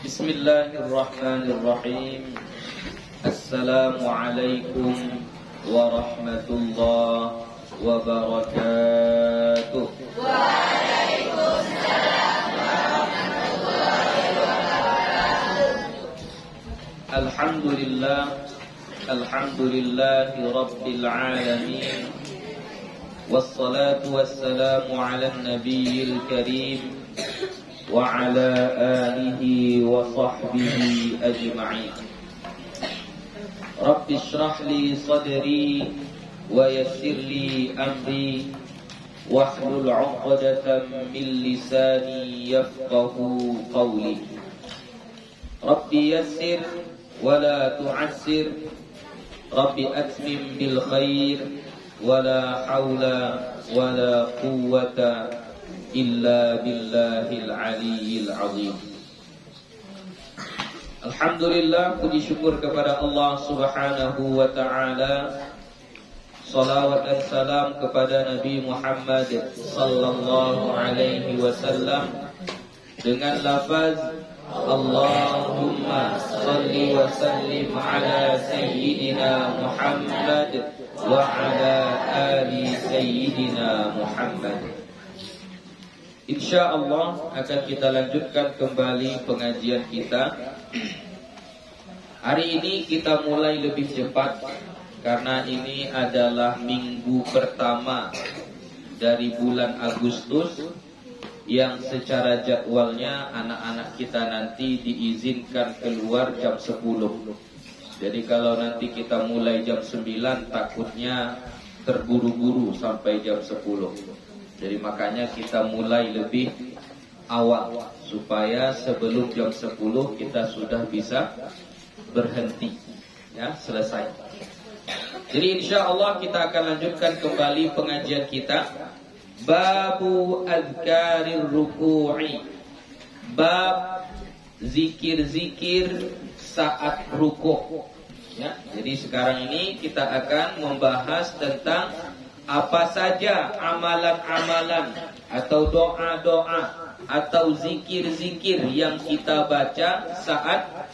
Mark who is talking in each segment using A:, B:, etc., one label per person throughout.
A: Bismillahirrahmanirrahim. Assalamualaikum warahmatullahi wabarakatuh. Waalaikumsalam warahmatullahi wabarakatuh. Alhamdulillahi rabbil alamin. Wassalatu wassalamu ala nabiyil karim wa ala alihi wa sahbihi ajma'in. Rabbi shrah li sadri wa yassir li amri wahlul 'uqdatam min lisani yafqahu qawli. Rabbi yassir wa la tu'assir. Rabbi atmim bil khair wa la hawla wa la quwwata illa billahil aliyyil azim. Alhamdulillah, puji syukur kepada Allah Subhanahu wa ta'ala. Salawat dan salam kepada Nabi Muhammad sallallahu alaihi wasallam dengan lafaz Allahumma salli wa sallim ala sayyidina Muhammad wa ala ali sayyidina Muhammad. InsyaAllah akan kita lanjutkan kembali pengajian kita. Hari ini kita mulai lebih cepat karena ini adalah minggu pertama dari bulan Agustus yang secara jadwalnya anak-anak kita nanti diizinkan keluar jam 10. Jadi kalau nanti kita mulai jam 9 takutnya terburu-buru sampai jam 10. Jadi makanya kita mulai lebih awal supaya sebelum jam 10 kita sudah bisa berhenti, ya, selesai. Jadi insyaAllah kita akan lanjutkan kembali pengajian kita. Babu azkarir ruku'i, bab zikir-zikir saat ruku', ya. Jadi sekarang ini kita akan membahas tentang apa saja amalan-amalan atau doa-doa atau zikir-zikir yang kita baca saat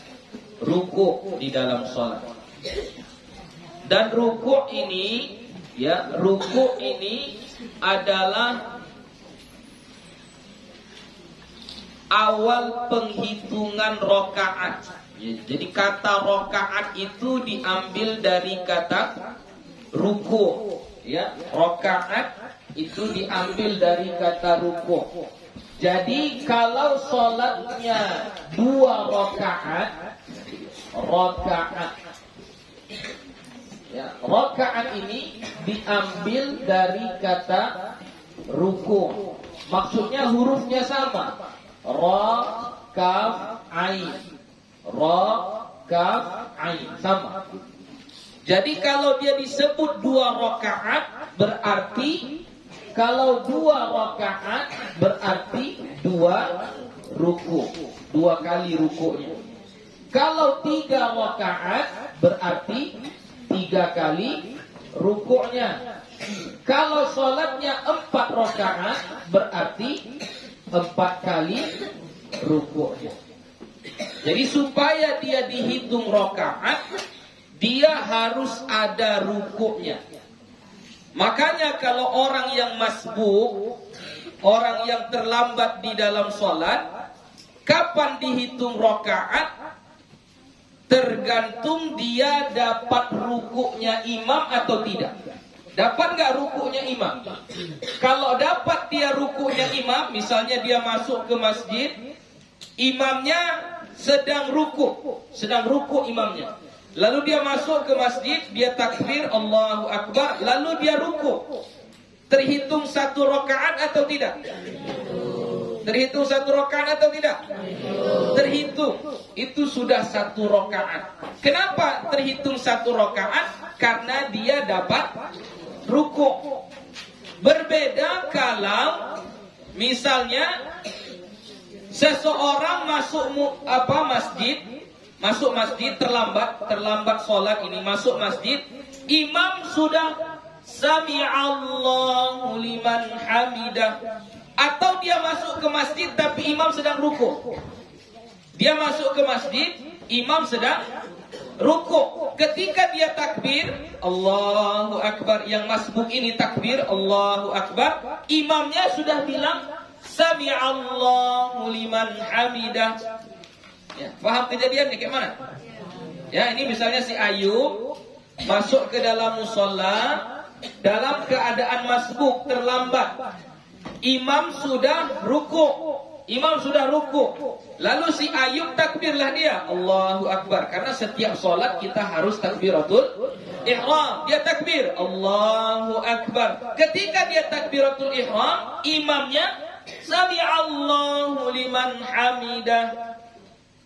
A: ruku' di dalam sholat. Dan ruku' ini, ya, ruku' ini adalah awal penghitungan rokaat. Jadi kata rokaat itu diambil dari kata ruku'. Ya, rokaat itu diambil dari kata ruku'. Jadi kalau sholatnya 2 rokaat, ya, rokaat ini diambil dari kata ruku'. Maksudnya hurufnya sama. Ra, kaf, ain. Ra, kaf, ain. Sama. Jadi kalau dia disebut 2 rakaat berarti kalau 2 rakaat berarti 2 ruku', 2 kali ruku'nya. Kalau 3 rakaat berarti 3 kali ruku'nya. Kalau sholatnya 4 rakaat berarti 4 kali ruku'nya. Jadi supaya dia dihitung rakaat, dia harus ada ruku'nya. Makanya kalau orang yang masbuk, orang yang terlambat di dalam sholat, kapan dihitung rakaat? Tergantung dia dapat ruku'nya imam atau tidak. Dapat nggak ruku'nya imam? Kalau dapat dia ruku'nya imam, misalnya dia masuk ke masjid, imamnya sedang ruku' imamnya. Lalu dia masuk ke masjid, dia takbir Allahu Akbar, lalu dia ruku'. Terhitung 1 rakaat atau tidak? Terhitung 1 rakaat atau tidak? Terhitung. Itu sudah 1 rakaat. Kenapa terhitung 1 rakaat? Karena dia dapat ruku'. Berbeda kalau misalnya seseorang masuk masjid terlambat sholat ini, masuk masjid, imam sudah sami'allahu liman hamidah, atau dia masuk ke masjid tapi imam sedang ruku'. Dia masuk ke masjid, imam sedang rukuk. Ketika dia takbir, Allahu Akbar, yang masbuk ini takbir, Allahu Akbar, imamnya sudah bilang, Sami'allahu liman hamidah. Ya, paham kejadiannya kayak mana? Ya, ini misalnya si Ayub masuk ke dalam musola dalam keadaan masbuk, terlambat. Imam sudah rukuk. Lalu si Ayub takbirlah dia, Allahu Akbar. Karena setiap solat kita harus takbiratul ihram. Dia takbir, Allahu Akbar. Ketika dia takbiratul ihram, imamnya Sami'allahu liman hamidah.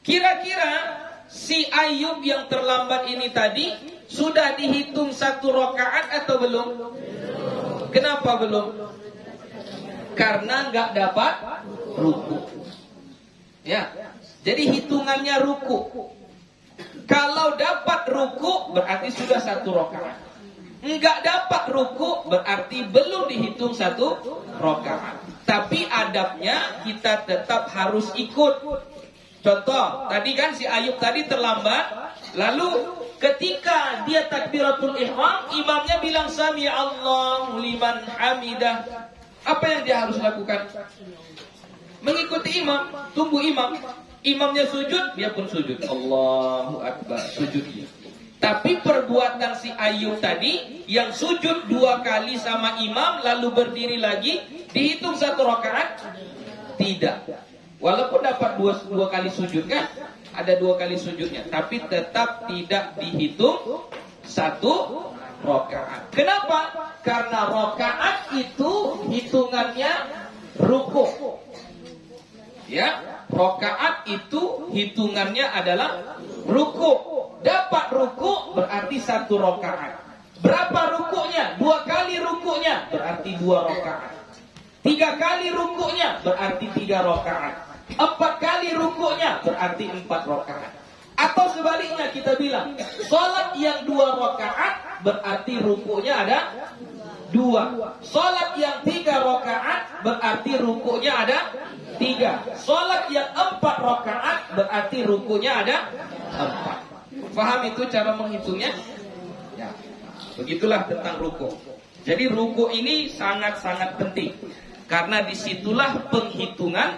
A: Kira-kira si Ayub yang terlambat ini tadi sudah dihitung 1 rakaat atau belum? Kenapa belum? Karena nggak dapat ruku. Ya, jadi hitungannya ruku. Kalau dapat ruku berarti sudah 1 rakaat. Nggak dapat ruku berarti belum dihitung 1 rakaat. Tapi adabnya kita tetap harus ikut. Contoh, tadi kan si Ayub tadi terlambat, lalu ketika dia takbiratul ihram, imamnya bilang Sami'allahu liman hamidah. Apa yang dia harus lakukan? Mengikuti imam, tunggu imam. Imamnya sujud, dia pun sujud. Allahu Akbar, sujud dia. Tapi perbuatan si Ayub tadi yang sujud 2 kali sama imam lalu berdiri lagi, dihitung 1 rakaat? Tidak. Walaupun dapat dua kali sujud kan, ada 2 kali sujudnya, tapi tetap tidak dihitung 1 rakaat. Kenapa? Karena rakaat itu hitungannya ruku. Ya, rakaat itu hitungannya adalah ruku. Dapat ruku berarti 1 rakaat. Berapa rukunya? 2 kali rukunya berarti 2 rakaat. 3 kali rukunya berarti 3 rakaat. 4 kali rukunya berarti 4 rakaat. Atau sebaliknya kita bilang, salat yang 2 rakaat berarti rukunya ada 2. Salat yang 3 rakaat berarti rukunya ada 3. Salat yang 4 rakaat berarti rukunya ada 4. Faham itu cara menghitungnya? Ya. Begitulah tentang ruku. Jadi ruku ini sangat-sangat penting. Karena disitulah penghitungan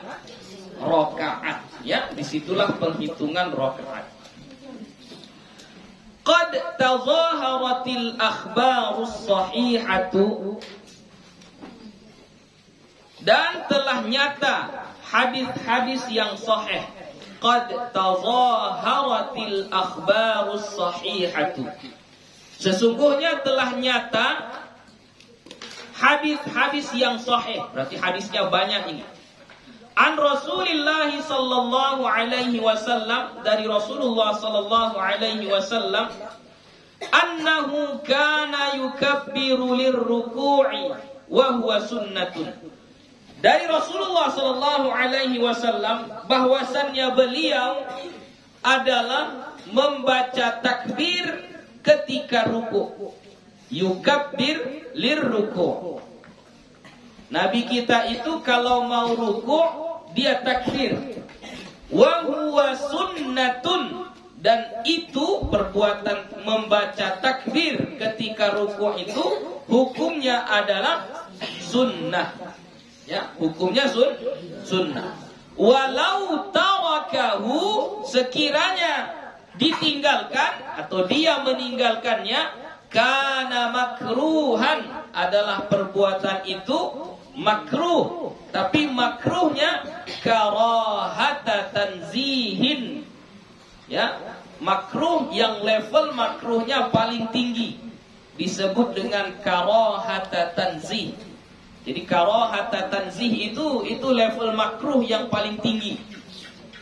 A: rakaat, ya, disitulah penghitungan rakaat. Qad tazaharatil akhbarus sahihatu, dan telah nyata hadis-hadis yang sahih. Qad tazaharatil akhbarus sahihatu, sesungguhnya telah nyata hadis-hadis yang sahih. Berarti hadisnya banyak ini. An Rasulillah sallallahu alaihi wasallam, dari Rasulullah sallallahu alaihi wasallam, annahu kana yukabbiru lirruku'i wa huwa sunnatun. Dari Rasulullah sallallahu alaihi wasallam bahwasannya beliau adalah membaca takbir ketika ruku. Yukabbir lirruku'. Nabi kita itu kalau mau ruku' dia takbir. Wa huwa sunnatun, dan itu perbuatan membaca takbir ketika ruku' itu hukumnya adalah sunnah. Ya, hukumnya sunnah. Walau tawakahu, sekiranya ditinggalkan atau dia meninggalkannya, kana makruhan, adalah perbuatan itu makruh. Tapi makruhnya karahata tanzihin, ya, makruh yang level makruhnya paling tinggi disebut dengan karahata tanzih. Jadi karahata tanzih itu level makruh yang paling tinggi,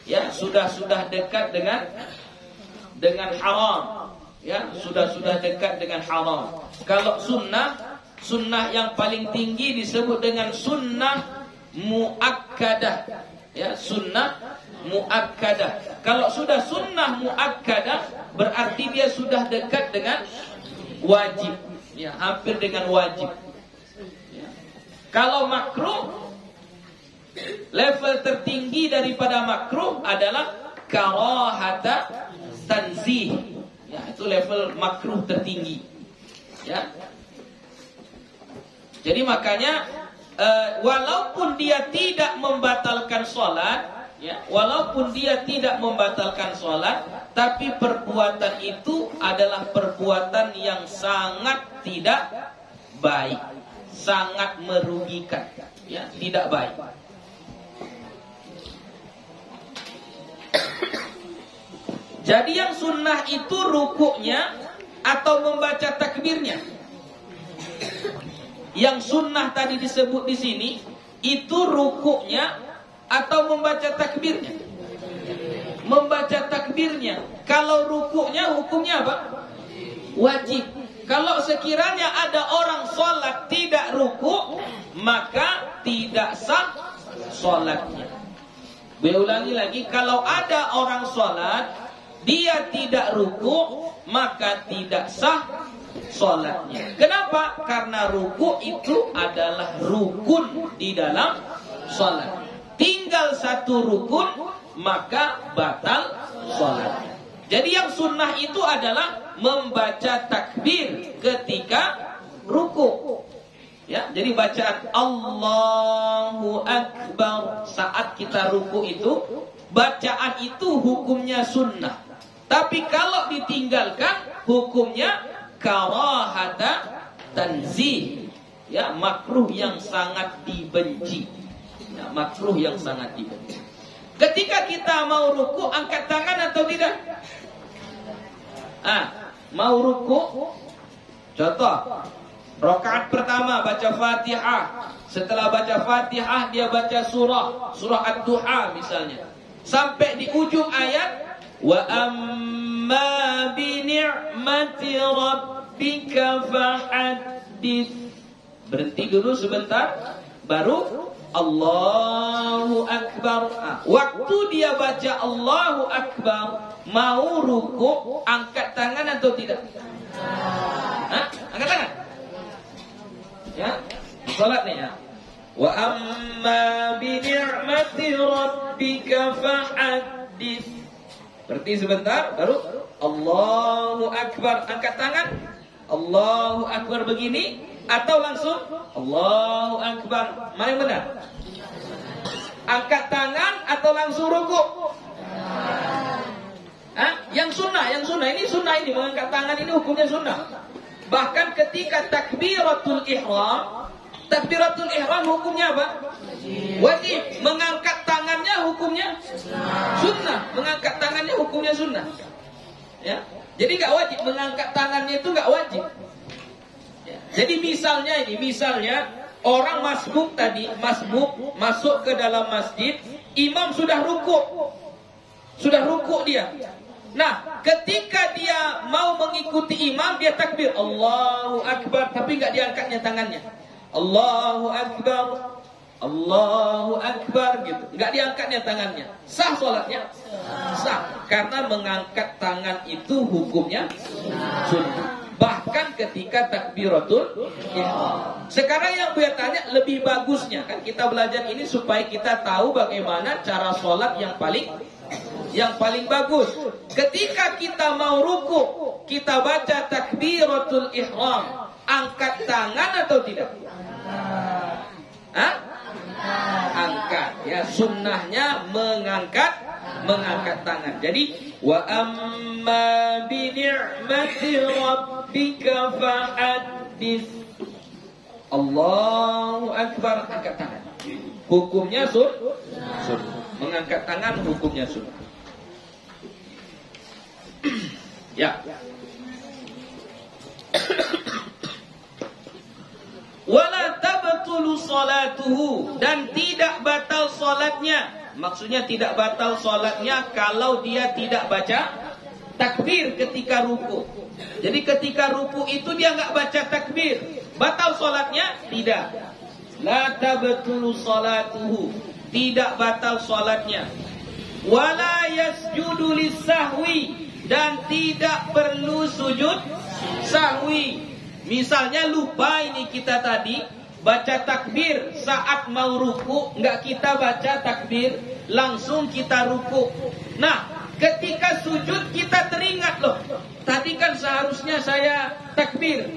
A: ya, sudah dekat dengan haram, ya, sudah dekat dengan haram. Kalau sunnah yang paling tinggi disebut dengan sunnah muakkadah, ya, sunnah muakkadah. Kalau sudah sunnah muakkadah berarti dia sudah dekat dengan wajib, ya, hampir dengan wajib, ya. Kalau makruh, level tertinggi daripada makruh adalah karahata tanzih. Ya, itu level makruh tertinggi. Ya. Jadi makanya walaupun dia tidak membatalkan sholat, ya, walaupun dia tidak membatalkan sholat, tapi perbuatan itu adalah perbuatan yang sangat tidak baik, sangat merugikan, ya, tidak baik. Jadi yang sunnah itu rukuknya atau membaca takbirnya. Yang sunnah tadi disebut di sini itu rukuknya atau membaca takbirnya. Membaca takbirnya. Kalau rukuknya hukumnya apa? Wajib. Kalau sekiranya ada orang sholat tidak rukuk, maka tidak sah sholatnya. Ulangi lagi, kalau ada orang sholat dia tidak rukuk, maka tidak sah sholatnya. Kenapa? Karena rukuk itu adalah rukun di dalam sholat. Tinggal satu rukun, maka batal sholatnya. Jadi yang sunnah itu adalah membaca takbir ketika rukuk. Ya, jadi bacaan Allahu Akbar saat kita rukuk itu, bacaan itu hukumnya sunnah. Tapi kalau ditinggalkan, hukumnya karahata tanzih. Ya, makruh yang sangat dibenci. Ya, makruh yang sangat dibenci. Ketika kita mau rukuk, angkat tangan atau tidak? Mau rukuk, contoh, rakaat pertama baca Fatihah. Setelah baca Fatihah dia baca surah Ad-Duha misalnya. Sampai di ujung ayat, wa amma bi ni'mati rabbika fahaddits. Berhenti dulu sebentar, baru Allahu Akbar. Waktu dia baca Allahu Akbar, mau rukuk, angkat tangan atau tidak? Angkat tangan. Ya, salat nih ya. Wa amma bi ni'mati rabbika fahaddits. Berhenti sebentar, baru Allahu Akbar, angkat tangan. Allahu Akbar begini atau langsung Allahu Akbar? Mana yang benar? Angkat tangan atau langsung rukuk? Yang sunnah ini sunnah, ini mengangkat tangan ini hukumnya sunnah. Bahkan ketika takbiratul ihram hukumnya apa? Wajib. Mengangkat tangannya hukumnya sunnah. Mengangkat tangannya hukumnya sunnah. Ya. Jadi nggak wajib, mengangkat tangannya itu nggak wajib. Ya. Jadi misalnya orang masbuk masuk ke dalam masjid, imam sudah rukuk dia. Nah, ketika dia mau mengikuti imam, dia takbir Allahu Akbar, tapi nggak diangkatnya tangannya. Allahu Akbar gitu, nggak diangkatnya tangannya. Sah sholatnya? Sah, karena mengangkat tangan itu hukumnya sunnah. Bahkan ketika takbiratul ihram. Sekarang yang gue tanya, lebih bagusnya, kan kita belajar ini supaya kita tahu bagaimana cara sholat yang paling bagus. Ketika kita mau ruku, kita baca takbiratul ihram, angkat tangan atau tidak? Angkat, ya, sunnahnya mengangkat tangan. Jadi wa amma bi ni'mati rabbika fahaddits. Allahu Akbar, angkat tangan. Hukumnya sunnah. Mengangkat tangan hukumnya sunnah. Ya. Wala tabtulu salatuhu, dan tidak batal salatnya. Maksudnya tidak batal salatnya kalau dia tidak baca takbir ketika ruku. Jadi ketika ruku itu dia enggak baca takbir, batal salatnya? Tidak. La tabtulu salatuhu, tidak batal salatnya. Wala yasjudu lis-sahwi, dan tidak perlu sujud sahwi. Misalnya lupa ini kita tadi baca takbir saat mau ruku, enggak kita baca takbir, langsung kita ruku. Nah, Ketika sujud kita teringat loh, tadi kan seharusnya saya takbir.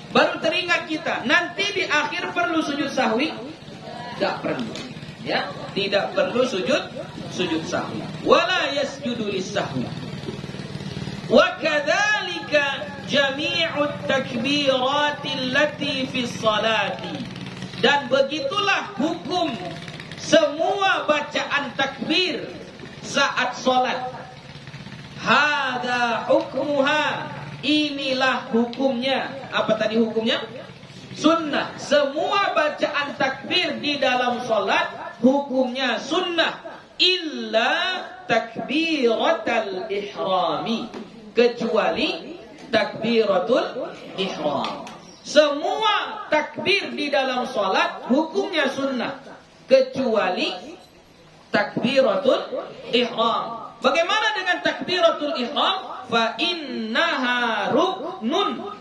A: Baru teringat kita. Nanti di akhir perlu sujud sahwi? Tidak perlu. Ya, tidak perlu sujud sahwi. Wala yasjudu lis-sahwi. Wa kadzalika jami'ut takbiratil lati fis salati. Dan begitulah hukum semua bacaan takbir saat salat. Hada hukmuha. Inilah hukumnya. Apa tadi hukumnya? Sunnah. Semua bacaan takbir di dalam salat hukumnya sunnah. Illa takbiratul ihrami. Kecuali takbiratul ihram. Semua takbir di dalam salat hukumnya sunnah. Kecuali takbiratul ihram. Bagaimana dengan takbiratul ihram? Fa innaha ruknun.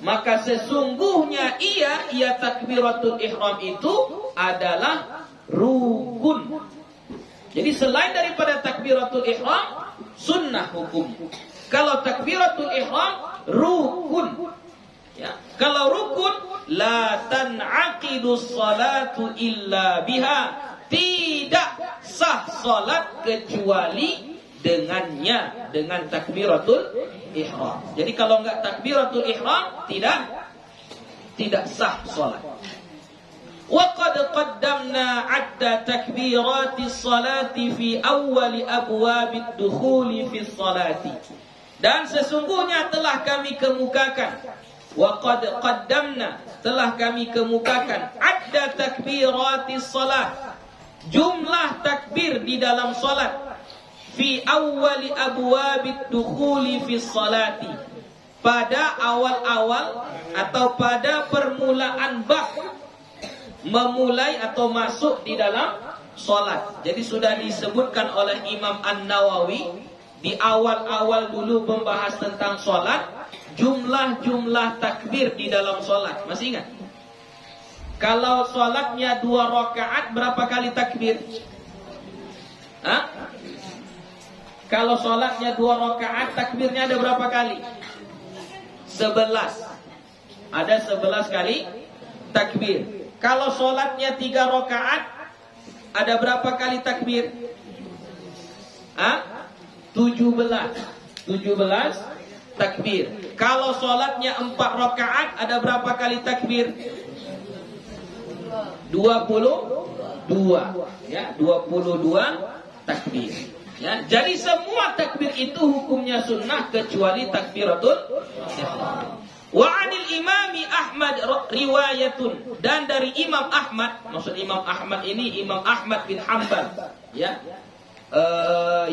A: Maka sesungguhnya ia takbiratul ihram itu adalah rukun. Jadi selain daripada takbiratul ihram, sunnah hukumnya. Kalau takbiratul ihram, rukun. Ya. Kalau rukun, la tan'aqidus salatu illa biha. Tidak sah salat kecuali dengannya, dengan takbiratul ihram. Jadi kalau enggak takbiratul ihram, tidak sah salat. Wa qad qaddamna 'adda takbiratis salati fi awwal abwabid dukhuli fi salati. Dan sesungguhnya telah kami kemukakan, wa qad qaddamna, telah kami kemukakan 'adda takbiratis salat, jumlah takbir di dalam salat, fi awwali abwabid dukhuli fi salati, pada awal-awal atau pada permulaan bab memulai atau masuk di dalam salat. Jadi sudah disebutkan oleh Imam An-Nawawi di awal-awal dulu membahas tentang salat, jumlah-jumlah takbir di dalam salat. Masih ingat? Kalau salatnya 2 rakaat berapa kali takbir? Hah? Kalau sholatnya 2 rakaat, takbirnya ada berapa kali? 11. Ada 11 kali takbir. Kalau sholatnya 3 rakaat, ada berapa kali takbir? 17 takbir. Kalau sholatnya 4 rakaat, ada berapa kali takbir? 22. Ya, 22 takbir. Ya, jadi semua takbir itu hukumnya sunnah kecuali takbiratul ihram. Wa 'anil imami Ahmad riwayatun, dan dari Imam Ahmad, maksud Imam Ahmad ini Imam Ahmad bin Hanbal, ya.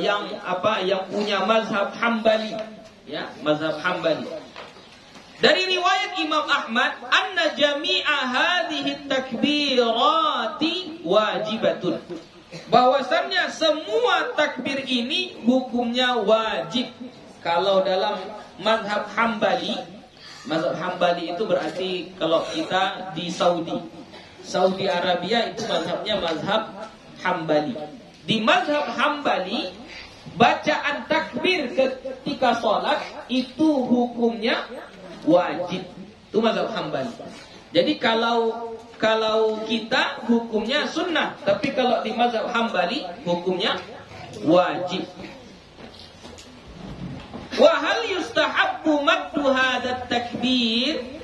A: Yang punya mazhab Hambali, ya, mazhab Hambali. Dari riwayat Imam Ahmad, anna jami'a hadhihi takbirati wajibatun. Bahwasannya semua takbir ini hukumnya wajib. Kalau dalam mazhab Hambali itu berarti kalau kita di Saudi Arabia itu mazhabnya mazhab Hambali. Di mazhab Hambali, bacaan takbir ketika sholat itu hukumnya wajib. Itu mazhab Hambali. Jadi kalau kita hukumnya sunnah, tapi kalau di mazhab Hambali hukumnya wajib. Wa hal yustahabbu maddu hadat takbir,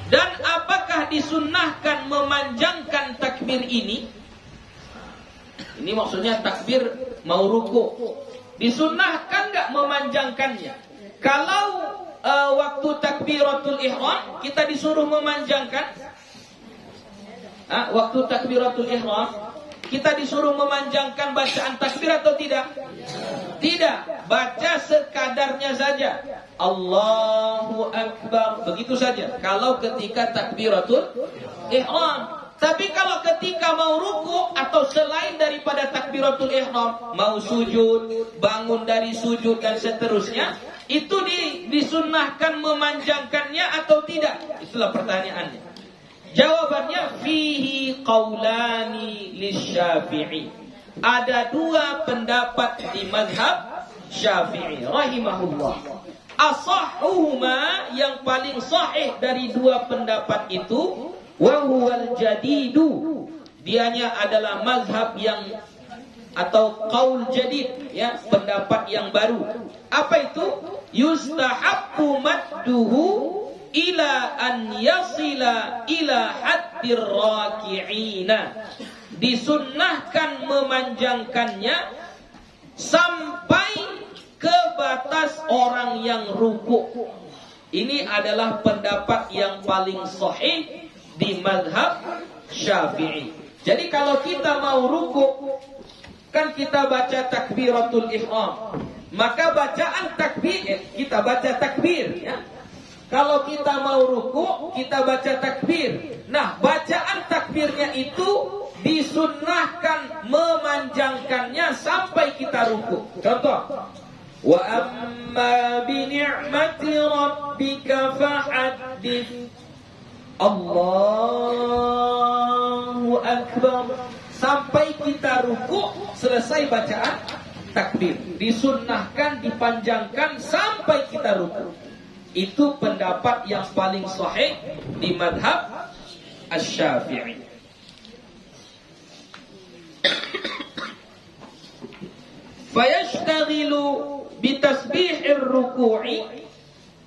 A: dan apakah disunnahkan memanjangkan takbir ini? Ini maksudnya takbir mau ruku. Disunnahkan enggak memanjangkannya? Kalau waktu takbiratul ihram kita disuruh memanjangkan. Waktu takbiratul ihram kita disuruh memanjangkan bacaan takbir atau tidak? Tidak, baca sekadarnya saja. Allahu Akbar, begitu saja. Kalau ketika takbiratul ihram. Tapi kalau ketika mau ruku atau selain daripada takbiratul ihram, mau sujud, bangun dari sujud dan seterusnya, itu disunnahkan memanjangkannya atau tidak? Itulah pertanyaannya. Jawabannya fihi qaulani lisyafi'i. ada dua pendapat di mazhab Syafi'i rahimahullah. Asahhuhuma, yang paling sahih dari dua pendapat itu, wa huwal jadidu, dianya adalah mazhab yang atau qaul jadid, ya, pendapat yang baru. Apa itu? Yustahabbu madduhu ila an yasila ila haddir raki'ina. Disunnahkan memanjangkannya sampai ke batas orang yang rukuk. Ini adalah pendapat yang paling sahih di mazhab Syafi'i. Jadi kalau kita mau rukuk, kan kita baca takbiratul ihram, maka bacaan takbir kita baca takbir, ya. Kalau kita mau rukuk, kita baca takbir. Nah, bacaan takbirnya itu disunnahkan memanjangkannya sampai kita rukuk. Contoh, wa amma bi ni'mati rabbika fahaddits. Allahu akbar. Sampai kita rukuk, selesai bacaan takbir. Disunnahkan, dipanjangkan sampai kita rukuk. Itu pendapat yang paling sahih di madhab Asy-Syafi'i. Fayashtaghilu bitasbihir ruku'i,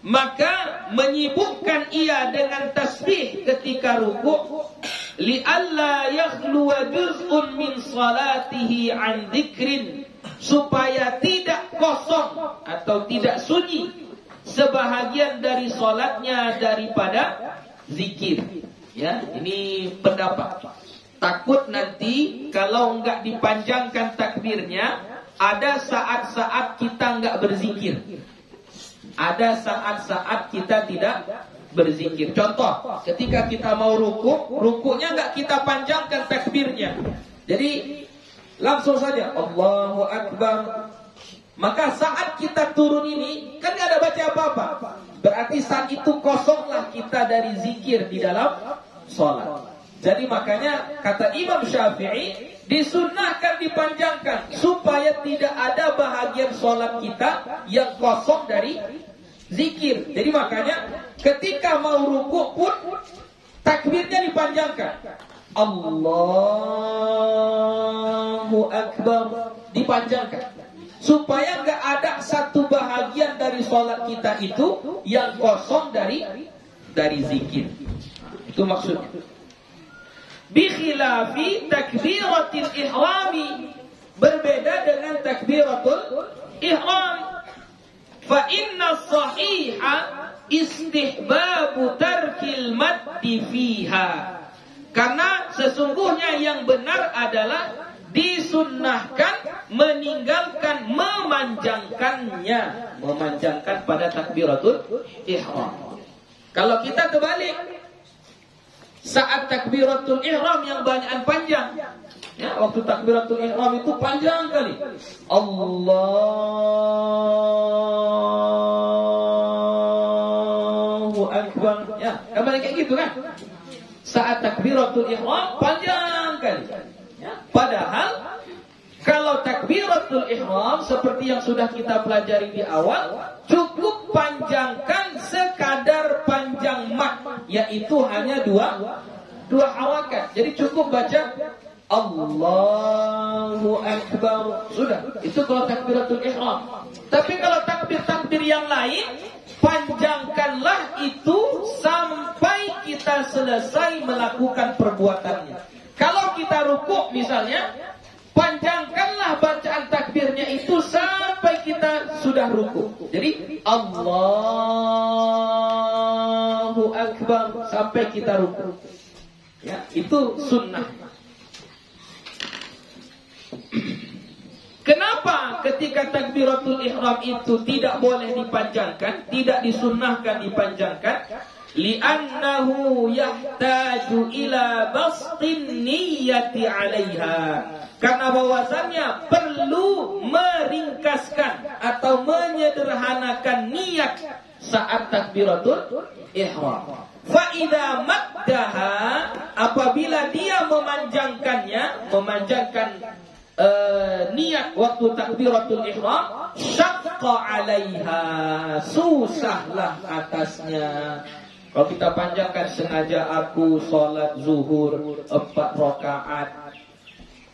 A: maka menyibukkan ia dengan tasbih ketika rukuk, li'alla yakhluwa juz'un min salatihi an dzikrin, supaya tidak kosong atau tidak sunyi sebahagian dari salatnya daripada zikir. Ya, ini pendapat. Takut nanti kalau enggak dipanjangkan takbirnya, ada saat-saat kita enggak berzikir. Ada saat-saat kita tidak berzikir. Contoh, ketika kita mau rukuk, rukuknya enggak kita panjangkan takbirnya. Jadi langsung saja Allahu Akbar. Maka saat kita turun ini kan enggak ada baca apa-apa. Berarti saat itu kosonglah kita dari zikir di dalam sholat. Jadi makanya kata Imam Syafi'i, disunnahkan dipanjangkan supaya tidak ada bahagian sholat kita yang kosong dari zikir. Jadi makanya ketika mau rukuk pun takbirnya dipanjangkan. Allahu Akbar, dipanjangkan. Supaya nggak ada satu bahagian dari sholat kita itu yang kosong dari zikir. Itu maksudnya. Bikhilafi takbiratul ihrami, berbeda dengan takbiratul ihram. Fa inna sahiha istihbabu tarkil maddi fiha. Karena sesungguhnya yang benar adalah disunnahkan meninggalkan memanjangkannya, memanjangkan pada takbiratul ihram. Kalau kita terbalik, saat takbiratul ihram yang banyakan panjang, ya, waktu takbiratul ihram itu panjang kali. Allahu Akbar. Ya, kayak gitu kan? Saat takbiratul ihram panjang kali. Ya, padahal kalau takbiratul ihram seperti yang sudah kita pelajari di awal, cukup panjangkan sekadar panjang mad, yaitu hanya dua harakat. Jadi cukup baca Allahu Akbar, sudah. Itu kalau takbiratul ihram. Tapi kalau takbir-takbir yang lain, panjangkanlah itu sampai kita selesai melakukan perbuatannya. Kalau kita rukuk misalnya, panjangkanlah bacaan takbirnya itu sampai kita sudah rukuk. Jadi Allahu Akbar sampai kita rukuk. Ya, itu sunnah. Kenapa ketika takbiratul ihram itu tidak boleh dipanjangkan, tidak disunnahkan dipanjangkan? Li'annahu yahtaju ila bastin niyyati 'alaiha. Karena bahwasannya perlu meringkaskan atau menyederhanakan niat saat takbiratul ihram. Fa idza maddaha, apabila dia memanjangkannya, memanjangkan niat waktu takbiratul ihram, syaqqa 'alaiha, susahlah atasnya. Kalau kita panjangkan, sengaja aku sholat zuhur 4 rakaat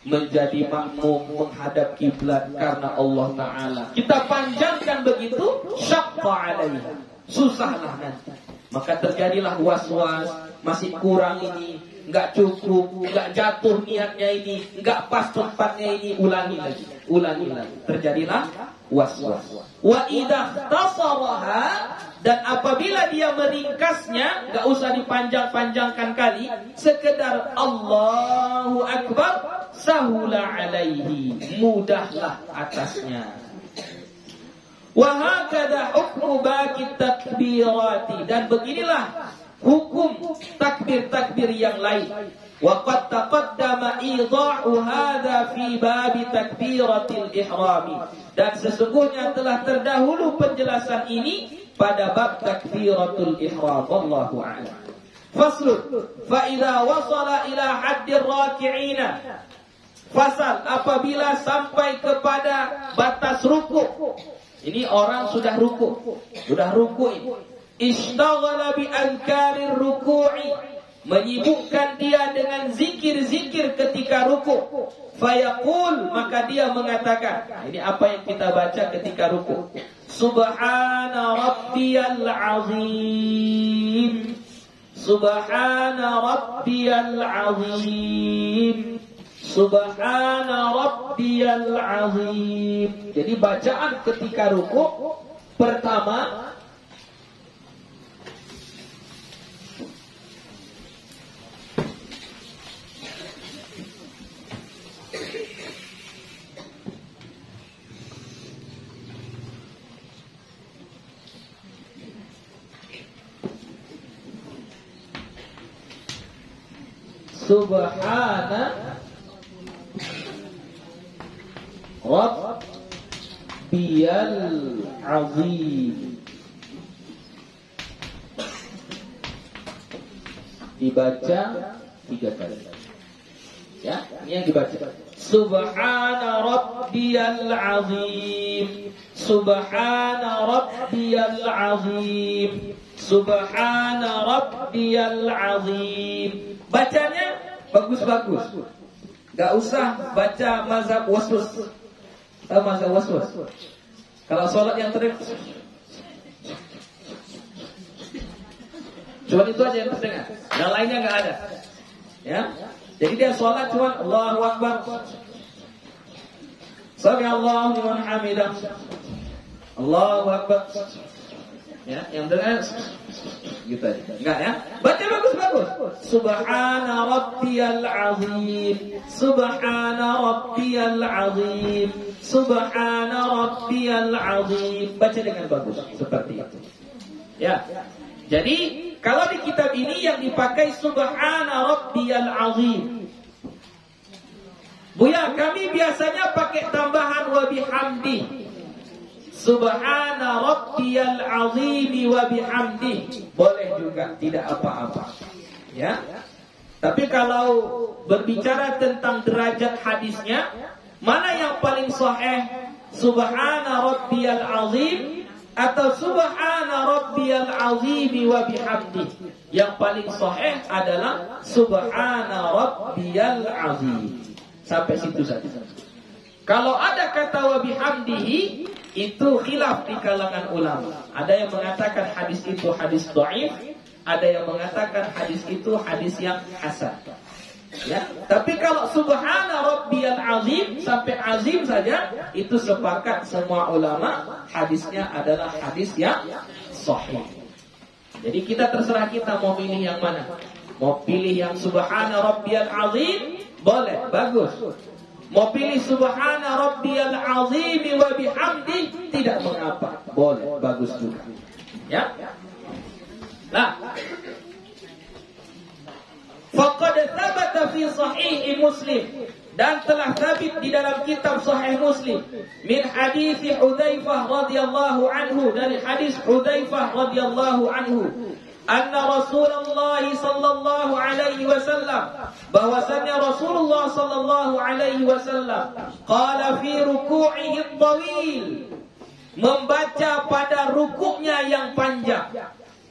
A: menjadi makmum menghadap kiblat karena Allah Ta'ala. Kita panjangkan begitu, syaqqa 'alaiha, susahlah nanti. Maka terjadilah was-was, masih kurang ini, nggak cukup, nggak jatuh niatnya ini, nggak pas tempatnya ini, ulangi lagi. Terjadilah was-was. Wa idza tasaraha, dan apabila dia meringkasnya, nggak usah dipanjang-panjangkan kali, sekedar Allahu Akbar, sahula alaihi, mudahlah atasnya. Wa hakadha hukmu baqi takbirati, dan beginilah hukum takbir-takbir yang lain. Wa qad taqaddama idahu hadha fi bab takbiratil ihram, dan sesungguhnya telah terdahulu penjelasan ini pada bab takbiratul ihram. Wallahu a'lam. Faslun, fa idza wasala ila haddir raki'ina, fasal, apabila sampai kepada batas ruku'. Ini orang sudah ruku', ishtaghala bi ankarir ruku'i, menyibukkan dia dengan zikir-zikir ketika ruku'. Fayaqul, maka dia mengatakan, ini apa yang kita baca ketika ruku', Subhana rabbiyal azim, Subhana rabbiyal azim, Subhana rabbiyal azim. Jadi bacaan ketika ruku' pertama, Subhana rabbiyal azim, dibaca 3 kali. Ya, ini yang dibaca. Subhana rabbiyal azim, Subhana rabbiyal azim, Subhana rabbiyal azim. Bacanya bagus-bagus. Gak usah baca mazhab waswas. Tahu mazhab waswas? Kalau sholat yang terdengar, cuma itu aja yang terdengar, yang lainnya gak ada. Ya, jadi dia sholat cuma Allahu Akbar, Sami Allahu liman hamidah, Allahu Akbar. Ya, yang dengar gitu aja. Enggak ya? Baca bagus-bagus. Subhana rabbiyal azim, Subhana rabbiyal azim, Subhana rabbiyal azim. Baca dengan bagus seperti itu. Ya. Jadi kalau di kitab ini yang dipakai Subhana rabbiyal azim. Buya, kami biasanya pakai tambahan wa bihamdi. Subhana rabbiyal azimi wa bihamdi. Boleh juga, tidak apa-apa. Ya. Tapi kalau berbicara tentang derajat hadisnya, mana yang paling sahih? Subhana rabbiyal azim atau Subhana rabbiyal azimi wa bihamdi? Yang paling sahih adalah Subhana rabbiyal azim. Sampai situ saja. Kalau ada kata wa bihamdihi, itu khilaf di kalangan ulama. Ada yang mengatakan hadis itu hadis dhaif, ada yang mengatakan hadis itu hadis yang hasan. Ya, tapi kalau Subhana rabbiyal azim sampai azim saja, itu sepakat semua ulama hadisnya adalah hadis yang sahih. Jadi kita terserah kita mau pilih yang mana. Mau pilih yang Subhana rabbiyal azim, boleh, bagus. Mau pilih Subhana rabbiyal azim wa bihamdi, tidak mengapa, boleh, bagus juga. Ya. Nah, faqad thabata fi sahih Muslim, dan telah sabit di dalam kitab Sahih Muslim min hadis Hudzaifah radhiyallahu anhu, dari hadis Hudzaifah radhiyallahu anhu, anna Rasulullah sallallahu alaihi wasallam, bahwasanya Rasulullah sallallahu alaihi wasallam qala fi ruku'ihi tawil, membaca pada rukuknya yang panjang.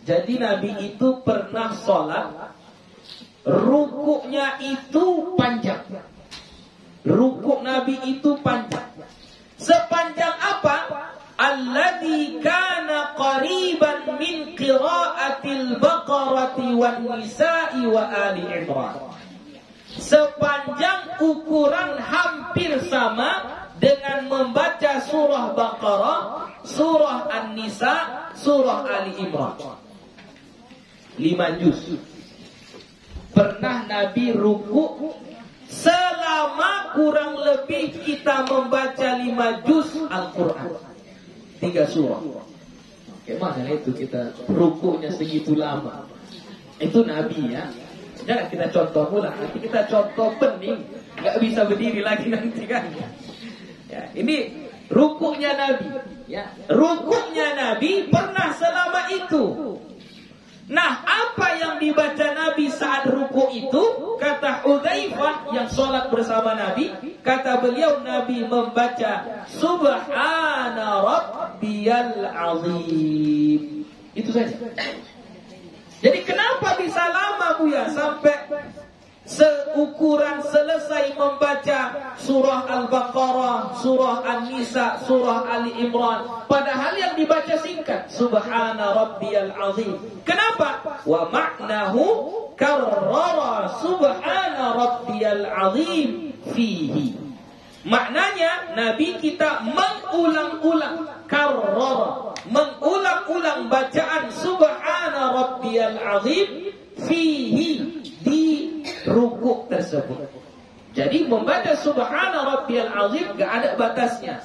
A: Jadi Nabi itu pernah sholat rukuknya itu panjang. Rukuk Nabi itu panjang. Sepanjang apa? Alladzi kana qariban min qira'atil Baqarati wan Nisa'i wa Ali Imran. Sepanjang ukuran hampir sama dengan membaca surah Baqarah, surah An-Nisa, surah Ali Imran. 5 juz. Pernah Nabi rukuk selama kurang lebih kita membaca 5 juz Al-Quran. 3 surah. Gimana itu kita rukuknya segitu lama? Itu Nabi ya. Jangan kita contoh pula. Nanti kita contoh pening, nggak bisa berdiri lagi nanti kan. Ya, ini rukuknya Nabi. Ya, rukuknya Nabi pernah selama itu. Nah, apa yang dibaca Nabi saat rukuk itu? Kata Hudzaifah yang sholat bersama Nabi, kata beliau Nabi membaca Subhana Rabbiyal Azim. Itu saja. Jadi kenapa bisa lama Buya sampai seukuran selesai membaca surah Al-Baqarah, surah An-Nisa, surah Ali Imran, padahal yang dibaca singkat Subhana Rabbiyal Azim. Kenapa? Wa ma'nahu karrara Subhana Rabbiyal Azim fihi. Maknanya Nabi kita mengulang-ulang, karrara, mengulang-ulang bacaan Subhana Rabbiyal Azim fihi, di rukuk tersebut. Jadi membaca Subhana Rabbiyal Azim gak ada batasnya.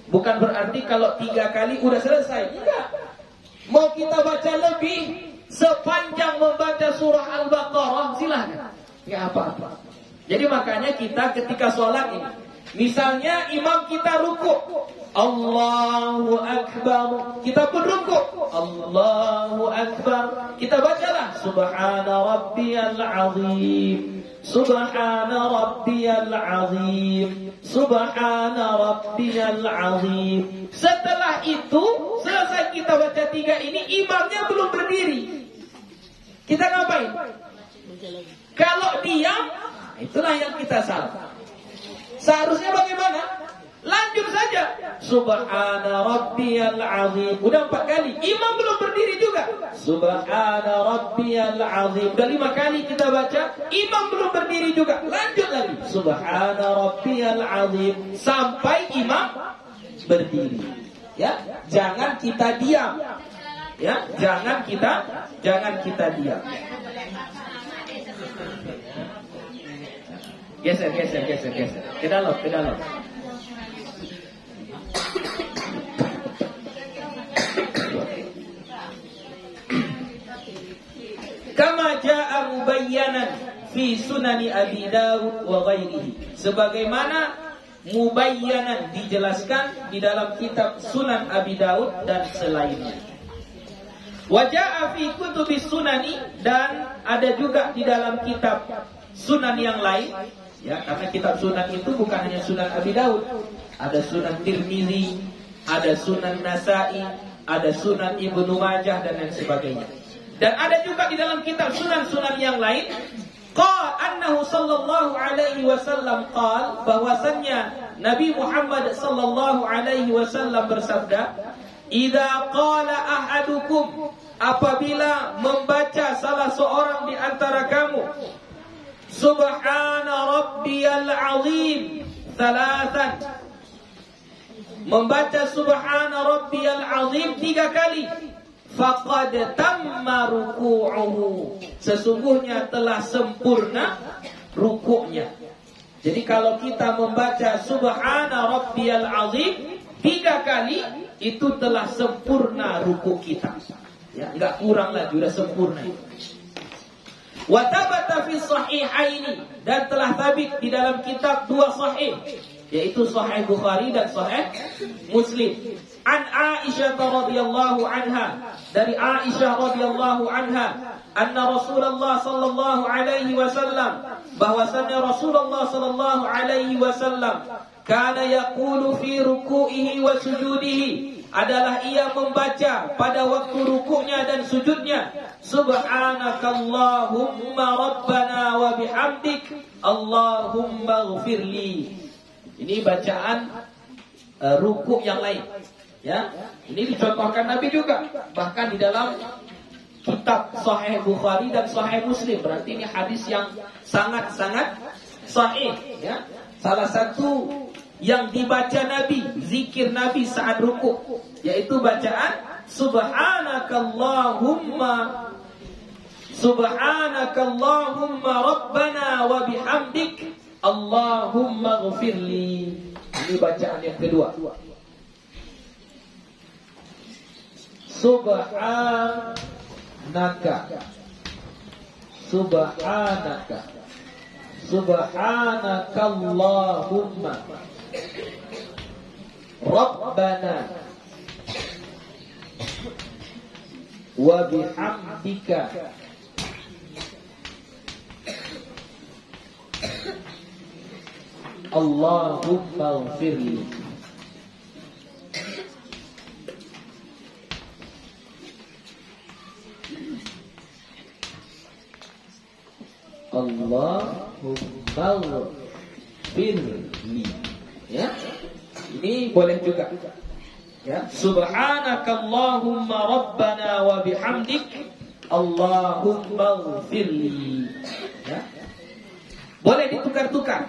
A: Bukan berarti kalau 3 kali udah selesai. Enggak. Mau kita baca lebih, sepanjang membaca surah Al-Baqarah, silahkan. Gak apa-apa. Jadi makanya kita ketika sholat ini, misalnya imam kita rukuk, Allahu Akbar, kita pun rukuk, Allahu Akbar, kita bacalah Subhana Rabbiyal Azim, Subhana Rabbiyal Azim, Subhana Rabbiyal Azim. Setelah itu, selesai kita baca 3 ini, imamnya belum berdiri. Kita ngapain? Kalau diam, itulah yang kita salah. Seharusnya bagaimana? Lanjut saja. Subhana Rabbiyal Azim. Udah 4 kali. Imam belum berdiri juga. Subhana Rabbiyal Azim. Udah 5 kali kita baca. Imam belum berdiri juga. Lanjut lagi. Subhana Rabbiyal Azim. Sampai imam berdiri. Ya, jangan kita diam. Ya, jangan kita diam. Geser. Ke dalam. Kama jaa mubayyanan fi sunani Abi Dawud wa ghairihi. Sebagaimana mubayyanan dijelaskan di dalam kitab Sunan Abi Dawud dan selainnya. Wa jaa fi kutubis sunani, dan ada juga di dalam kitab sunan yang lain. Ya, karena kitab sunan itu bukan hanya Sunan Abi Dawud, ada Sunan Tirmizi, ada Sunan Nasa'i, ada Sunan Ibnu Majah dan lain sebagainya. Dan ada juga di dalam kitab sunan-sunan yang lain, qala annahu sallallahu alaihi wasallam qala, bahwasannya Nabi Muhammad sallallahu alaihi wasallam bersabda, "Idza qala ahadukum," apabila membaca salah seorang di antara kamu, Subhana Rabbiyal Azim 3, membaca Subhana Rabbiyal Azim 3 kali, faqad tamma ruku'uhu, sesungguhnya telah sempurna rukuknya. Jadi kalau kita membaca Subhana Rabbiyal Azim 3 kali, itu telah sempurna rukuk kita. Ya, enggak kurang lagi, sudah sempurna itu. Wa thabata fi sahihaini, dan telah sabit di dalam kitab 2 sahih, yaitu Sahih Bukhari dan Sahih Muslim. An Aisyah radhiyallahu anha, dari Aisyah radhiyallahu anha, anna Rasulullah sallallahu alaihi wasallam, bahwasanya Rasulullah sallallahu alaihi wasallam kana yaqulu fi ruku'ihi wa sujudihi, adalah ia membaca pada waktu rukuknya dan sujudnya, subhanakallahumma rabbana wa bihamdik Allahumma ighfirli. Ini bacaan rukuk yang lain. Ya, ini dicontohkan Nabi juga, bahkan di dalam kitab Sahih Bukhari dan Sahih Muslim. Berarti ini hadis yang sangat-sangat sahih. Ya, salah satu yang dibaca Nabi, zikir Nabi saat rukuk, yaitu bacaan Subhanakallahumma rabbana wa bihamdik Allahumma ighfirli. Ini bacaan yang kedua. Subhanakallahumma rabbana wa bihamdika Allahumma ighfirli. Allahumma ighfirli. Ya, ini boleh juga. Ya, subhanakallahumma rabbana wa bihamdik Allahumma ighfirli. Ya, boleh ditukar-tukar.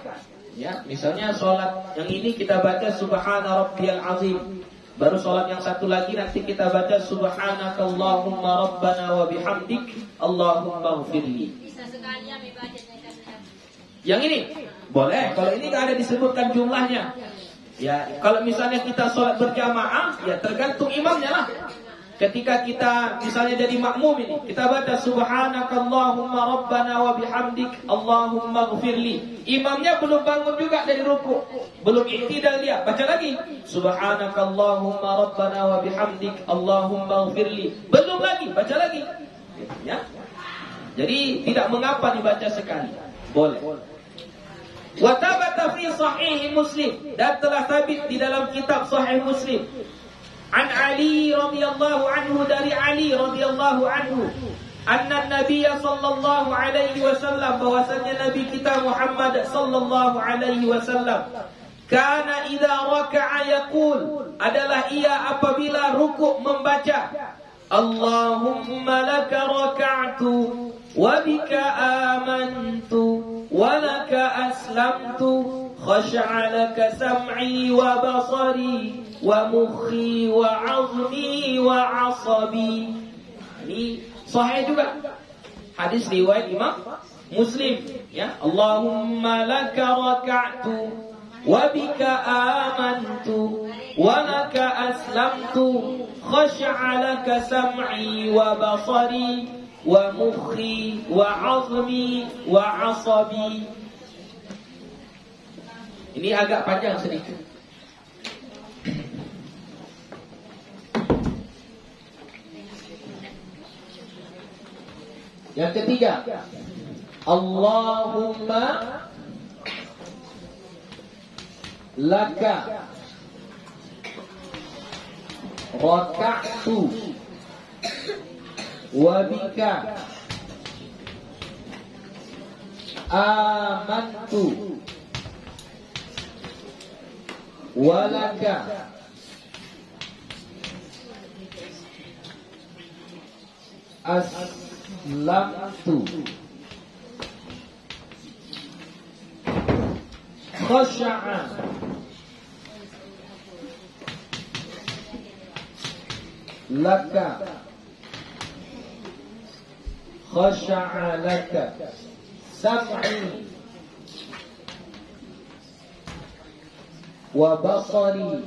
A: Ya, misalnya sholat yang ini kita baca subhana rabbiyal azim. Baru sholat yang satu lagi nanti kita baca subhanakallahumma rabbana wa bihamdik Allahumma ighfirli.
B: Bisa sekali ya baca.
A: Yang ini boleh, kalau ini nggak ada disebutkan jumlahnya. Ya, kalau misalnya kita sholat berjamaah, ya tergantung imamnya lah. Ketika kita misalnya jadi makmum ini, kita baca subhanakallahumma rabbana wa bihamdik Allahumma ighfirli. Imamnya belum bangun juga dari ruku', belum i'tidal dia, baca lagi subhanakallahumma rabbana wa bihamdik Allahumma ighfirli. Belum lagi, baca lagi. Ya. Jadi tidak mengapa dibaca sekali. Boleh. Wa thabata fi sahih Muslim, dan telah sabit di dalam kitab Sahih Muslim. An Ali radhiyallahu anhu, dari Ali radhiyallahu anhu, anna Nabiy sallallahu alaihi wasallam, bahwasanya Nabi kita Muhammad sallallahu alaihi wasallam, kana idza raka'a yaqul, adalah ia apabila rukuk membaca Allahumma laka raka'tu wa bika amantu wa laka aslamtu khasha'a laka sam'i wa basari wa mukhi wa 'azmi wa 'asabi. Ini sahih juga. Hadis riwayat Imam Muslim, ya. Allahumma laka raka'tu wa bika amantu wa laka aslamtu khasha'a laka sam'i wa basari wa mukhi wa 'azmi wa 'asabi. Ini agak panjang sedikit. Yang ketiga, Allahumma laka raka'tu wa bika amantu wa laka aslamtu khasha'a laka khasha'a laka sam'i wa basari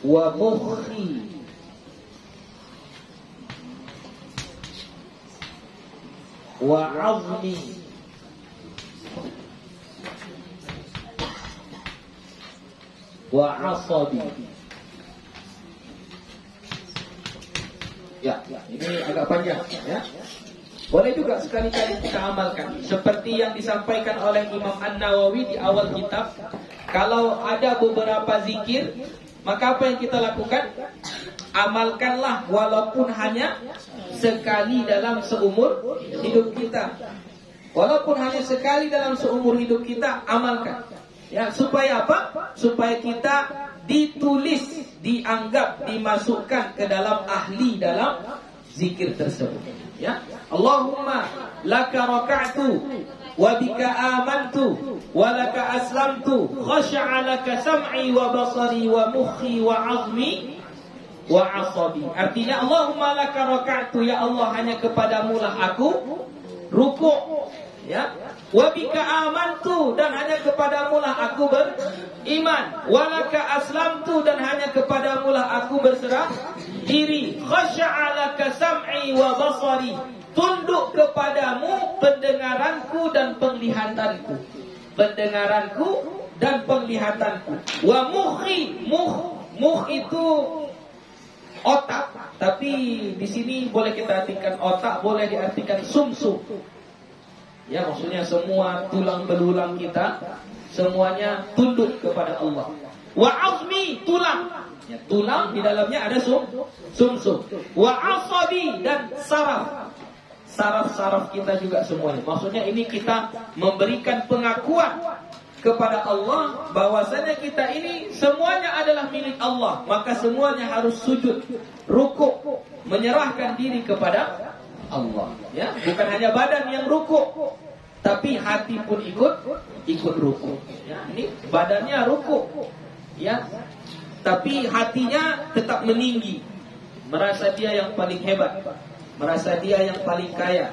A: wa mukhi wa 'azmi wa asabi. Ya, ini agak panjang ya. Boleh juga sekali-kali kita amalkan. Seperti yang disampaikan oleh Imam An-Nawawi di awal kitab, kalau ada beberapa zikir, maka apa yang kita lakukan? Amalkanlah walaupun hanya sekali dalam seumur hidup kita. Walaupun hanya sekali dalam seumur hidup kita, amalkan. Ya, supaya apa? Supaya kita ditulis, dianggap, dimasukkan ke dalam ahli dalam zikir tersebut. Ya, Allahumma laka raka'tu wa bika amantu wa laka aslamtu khasha'a laka sam'i wa basari wa mukhi wa 'azmi wa 'asabi. Artinya Allahumma laka raka'tu, ya Allah, hanya kepadamu lah aku rukuk, ya. Wa bika amantu, dan hanya kepadamu lah aku beriman. Wa laka aslamtu, dan hanya kepadamu lah aku berserah diri. Khasha'a laka sam'i wa basari, tunduk kepadamu pendengaranku dan penglihatanku. Pendengaranku dan penglihatanku. Wa mukhi, mukh itu otak, tapi di sini boleh kita artikan otak, boleh diartikan sumsum. Ya, maksudnya semua tulang belulang kita semuanya tunduk kepada Allah. Wa azmi, tulang. Ya, tulang di dalamnya ada sumsum. Wa asabi, dan saraf. Saraf-saraf kita juga semuanya. Maksudnya ini kita memberikan pengakuan kepada Allah bahwasanya kita ini semuanya adalah milik Allah. Maka semuanya harus sujud, rukuk, menyerahkan diri kepada Allah. Ya, bukan hanya badan yang rukuk, tapi hati pun ikut rukuk. Ya, ini badannya rukuk, ya, tapi hatinya tetap meninggi, merasa dia yang paling hebat, merasa dia yang paling kaya,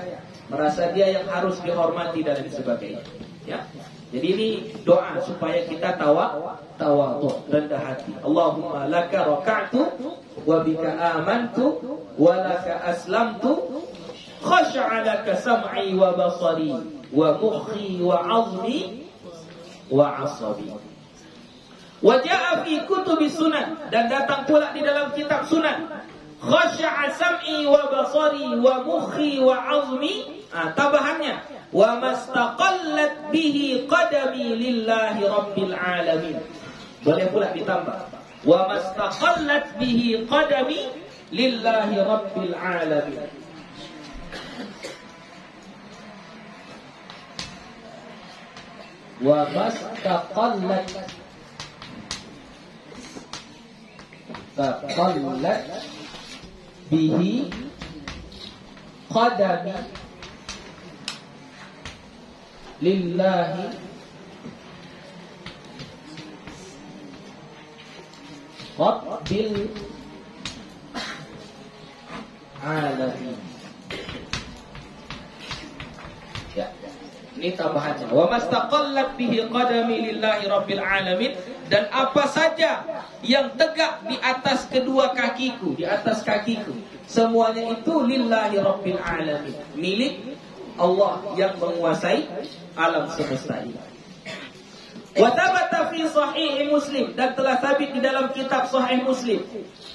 A: merasa dia yang harus dihormati dan sebagainya. Ya, jadi ini doa supaya kita tawadhu, rendah hati. Allahumma laka raka'tu wa bika amantu wa laka aslamtu khasha'a laka sam'i wa basari wa mukhi wa 'azmi wa 'asabi. Wa ja'a fi kutubi sunan, dan datang pula di dalam kitab sunan, khasha'a sam'i wa basari wa mukhi wa 'azmi. Tambahannya, wa mastaqallat bihi qadami lillahi rabbil alamin. Boleh pula ditambah, wa mastaqallat bihi qadami lillahi rabbil alamin. Wa mastaqallat bihi qadami lillahi rabbil alamin. Ya, ini tambahannya. Wa mastaqallat bihi qadami lillahi rabbil alamin, dan apa saja yang tegak di atas kedua kakiku, di atas kakiku, semuanya itu lillahi rabbil alamin, milik Allah yang menguasai alam semesta ini. Wa thabata fi sahih Muslim, dan telah sabit di dalam kitab Sahih Muslim,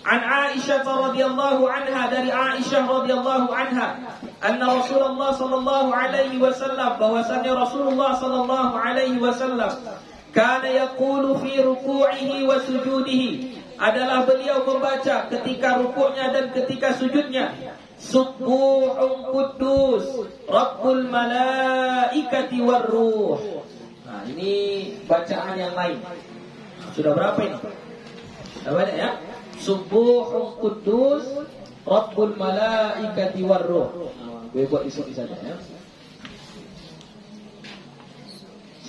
A: an Aisyah radhiyallahu anha, dari Aisyah radhiyallahu anha, anna Rasulullah sallallahu alaihi wasallam, bahwasanya Rasulullah sallallahu alaihi wasallam kana yaqulu fi ruku'ihi wa sujudihi, adalah beliau membaca ketika rukuknya dan ketika sujudnya, Subbuhun Quddus Rabbul Malaikati Warruh. Nah, ini bacaan yang lain. Sudah berapa ini? Sudah banyak ya? Subbuhun Quddus Rabbul Malaikati Warruh. Gue buat isi saja ya.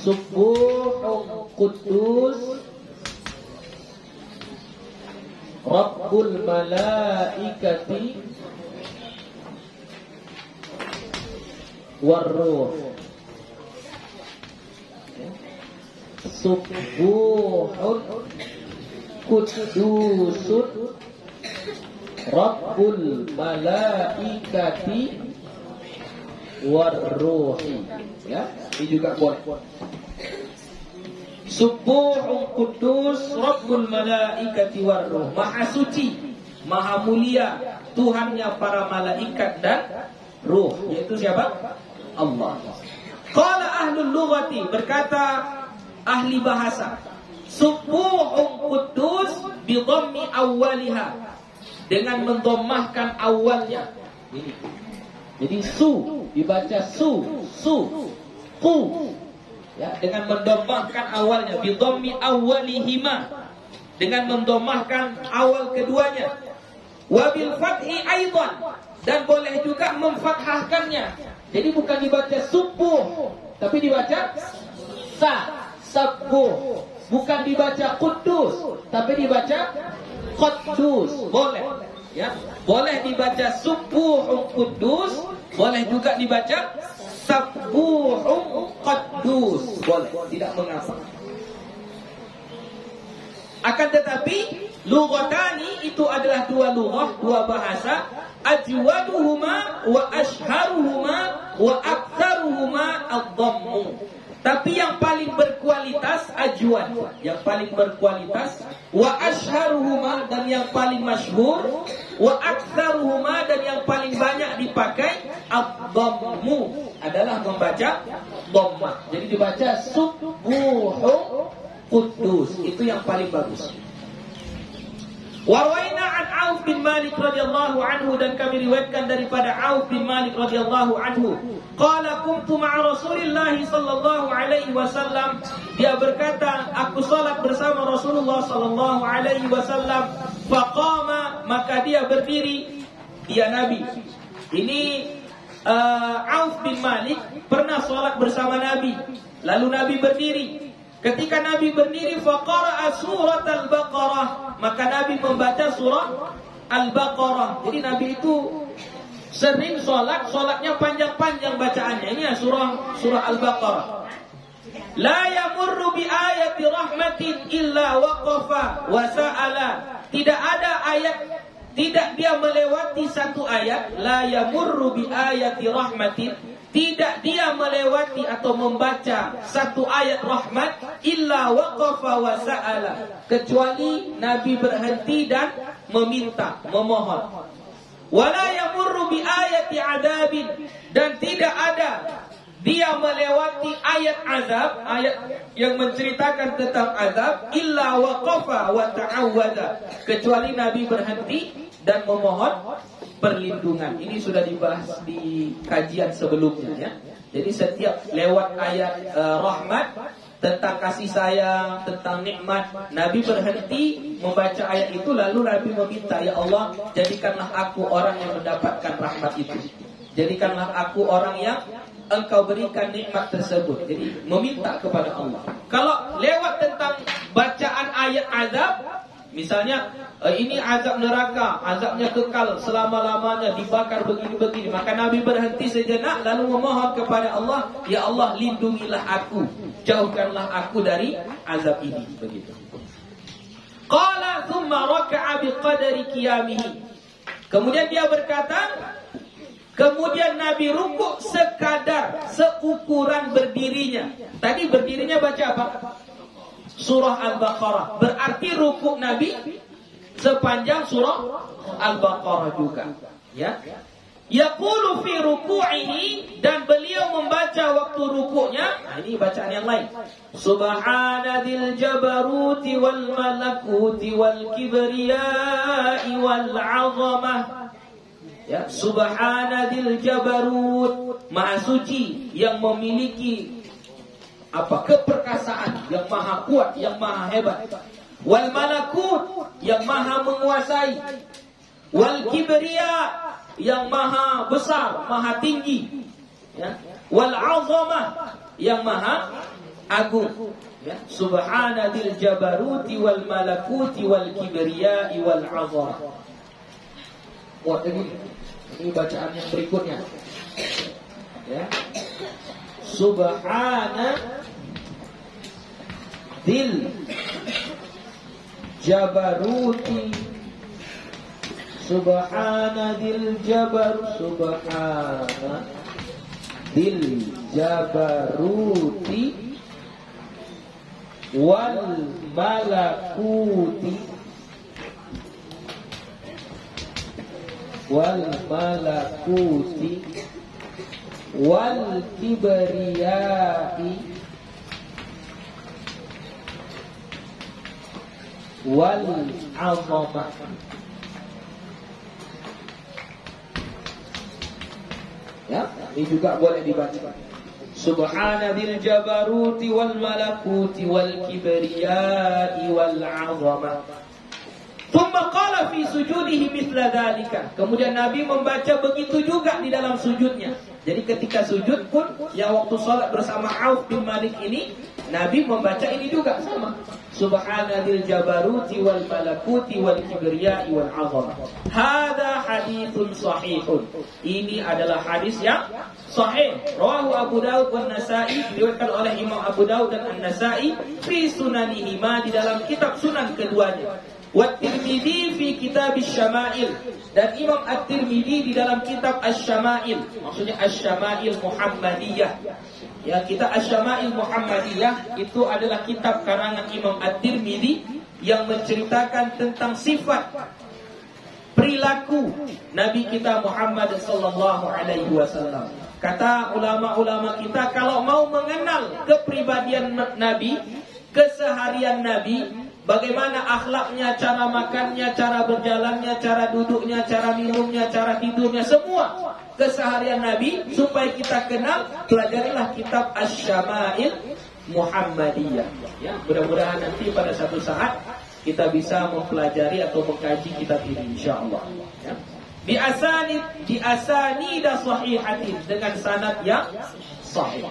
A: Subbuhun Quddus Rabbul Malaikati Warruh. Subbuhun Quddusun Rabbul Malaikati Warruh. Ya, ini juga boleh. Subuhun Qudus Rabbul Malaikati Warruh. Maha suci, maha mulia, Tuhannya para malaikat dan ruh. Yaitu siapa? Allah. Qala ahlul lughati, berkata ahli bahasa, Subuhun Qudus bi dhammi awwaliha, dengan mendomahkan awalnya. Ini. Jadi su dibaca su, ku. Ya, dengan mendomahkan awalnya, bi dhammi awwalihima, dengan mendomahkan awal keduanya. Wa bil fathi aidan, dan boleh juga memfathahkannya. Jadi bukan dibaca subuh, tapi dibaca sabuh. Bukan dibaca kudus, tapi dibaca Qudus. Boleh, ya. Boleh dibaca subuhun Qudus, boleh juga dibaca sabuhun Qudus. Boleh, tidak mengapa. Akan tetapi lughatani itu adalah dua lughah, dua bahasa, ajwaduhuma wa ashharuhuma wa aktsaruhuma ad-dhammu. Tapi yang paling berkualitas ajwad, yang paling berkualitas, wa ashharuhuma, dan yang paling masyhur, wa aktsaruhuma, dan yang paling banyak dipakai, ad-dhammu, adalah membaca dhammah. Jadi dibaca subuhun Qudus, itu yang paling bagus. Warwaina an Auf bin Malik radhiyallahu anhu, dan kami riwayatkan daripada Auf bin Malik radhiyallahu anhu, qala kuntu ma'a Rasulillah sallallahu alaihi wasallam, dia berkata, aku salat bersama Rasulullah sallallahu alaihi wasallam, faqama, maka dia berdiri, dia Nabi. Ini Auf bin Malik pernah salat bersama Nabi, lalu Nabi berdiri. Ketika Nabi berdiri, faqara'a surat Al-Baqarah, maka Nabi membaca surah Al-Baqarah. Jadi Nabi itu sering solatnya panjang-panjang bacaannya. Ini surah Al-Baqarah. La yamurru bi ayati rahmatin illa waqafa wa sa'ala. Tidak ada ayat, tidak dia melewati satu ayat. La yamurru bi ayati rahmatin, tidak dia melewati atau membaca satu ayat rahmat, illa waqafa wa sa'ala, kecuali Nabi berhenti dan meminta, memohon. Wala yamurru bi ayati adabin, dan tidak ada dia melewati ayat azab, ayat yang menceritakan tentang azab, illa waqafa wa ta'awwada, kecuali Nabi berhenti dan memohon perlindungan. Ini sudah dibahas di kajian sebelumnya, ya. Jadi setiap lewat ayat rahmat, tentang kasih sayang, tentang nikmat, Nabi berhenti membaca ayat itu, lalu Nabi meminta, ya Allah, jadikanlah aku orang yang mendapatkan rahmat itu. Jadikanlah aku orang yang Engkau berikan nikmat tersebut. Jadi meminta kepada Allah. Kalau lewat tentang bacaan ayat azab, misalnya ini azab neraka, azabnya kekal selama-lamanya, dibakar begini-begini, maka Nabi berhenti sejenak lalu memohon kepada Allah, ya Allah, lindungilah aku, jauhkanlah aku dari azab ini, begitu. Qala thumma raka'a biqadri qiyamihi. Kemudian dia berkata, kemudian Nabi rukuk sekadar seukuran berdirinya. Tadi berdirinya baca apa? Surah Al-Baqarah. Berarti rukuk Nabi sepanjang surah Al-Baqarah juga, ya. Yaqulu fi ruku'ihi, dan beliau membaca waktu rukuknya. Nah, ini bacaan yang lain. Subhanadzil jabaruti wal malakuti wal kibriyai wal 'azamah. Ya, Subhanadzil jabarut, maha suci yang memiliki keperkasaan, yang maha kuat, yang maha hebat. Wal malakut, yang maha menguasai. Wal kibriya, yang maha besar, maha tinggi, ya. Wal azamah, yang maha agung, ya. Subhanadzil jabaruti wal malakuti wal kibriya wal azamah. Wah, ini bacaan yang berikutnya, ya. Subhanadzil jabaruti, subhanadzil jabaruti wal malakuti wal kibriyai wal azamah. Ya, ini juga boleh dibaca. Subhana dzil jabaruti wal malakuti wal kibriyai wal azamah. Thumma qala fi sujudihi mithla dzalika. Kemudian Nabi membaca begitu juga di dalam sujudnya. Jadi ketika sujud pun yang waktu salat bersama Auf bin Malik ini, Nabi membaca ini juga sama. Subhana dzil jabaruti wal malakuti wal kibriyai wal azamah. Hadza haditsun sahihun. Ini adalah hadis yang sahih. Rawahu Abu Daud dan Nasa'i, diriwayatkan oleh Imam Abu Daud dan An-Nasa'i fi sunanihima, di dalam kitab sunan keduanya. Wa Tirmidzi fi kitab Asy-Syama'il, dan Imam At-Tirmidzi di dalam kitab Asy-Syama'il, maksudnya Asy-Syama'il Muhammadiyah. Ya, kitab Asy-Syama'il Muhammadiyah itu adalah kitab karangan Imam At-Tirmidzi yang menceritakan tentang sifat perilaku Nabi kita Muhammad sallallahu alaihi wasallam. Kata ulama-ulama kita, kalau mau mengenal kepribadian Nabi, keseharian Nabi, bagaimana akhlaknya, cara makannya, cara berjalannya, cara duduknya, cara minumnya, cara tidurnya, semua keseharian Nabi, supaya kita kenal, pelajarilah kitab Asy-Syama'il Muhammadiyah. Ya, mudah-mudahan nanti pada satu saat kita bisa mempelajari atau mengkaji kitab ini, insyaallah. Ya. Bi asanida sahihatin, dengan sanad yang sahih.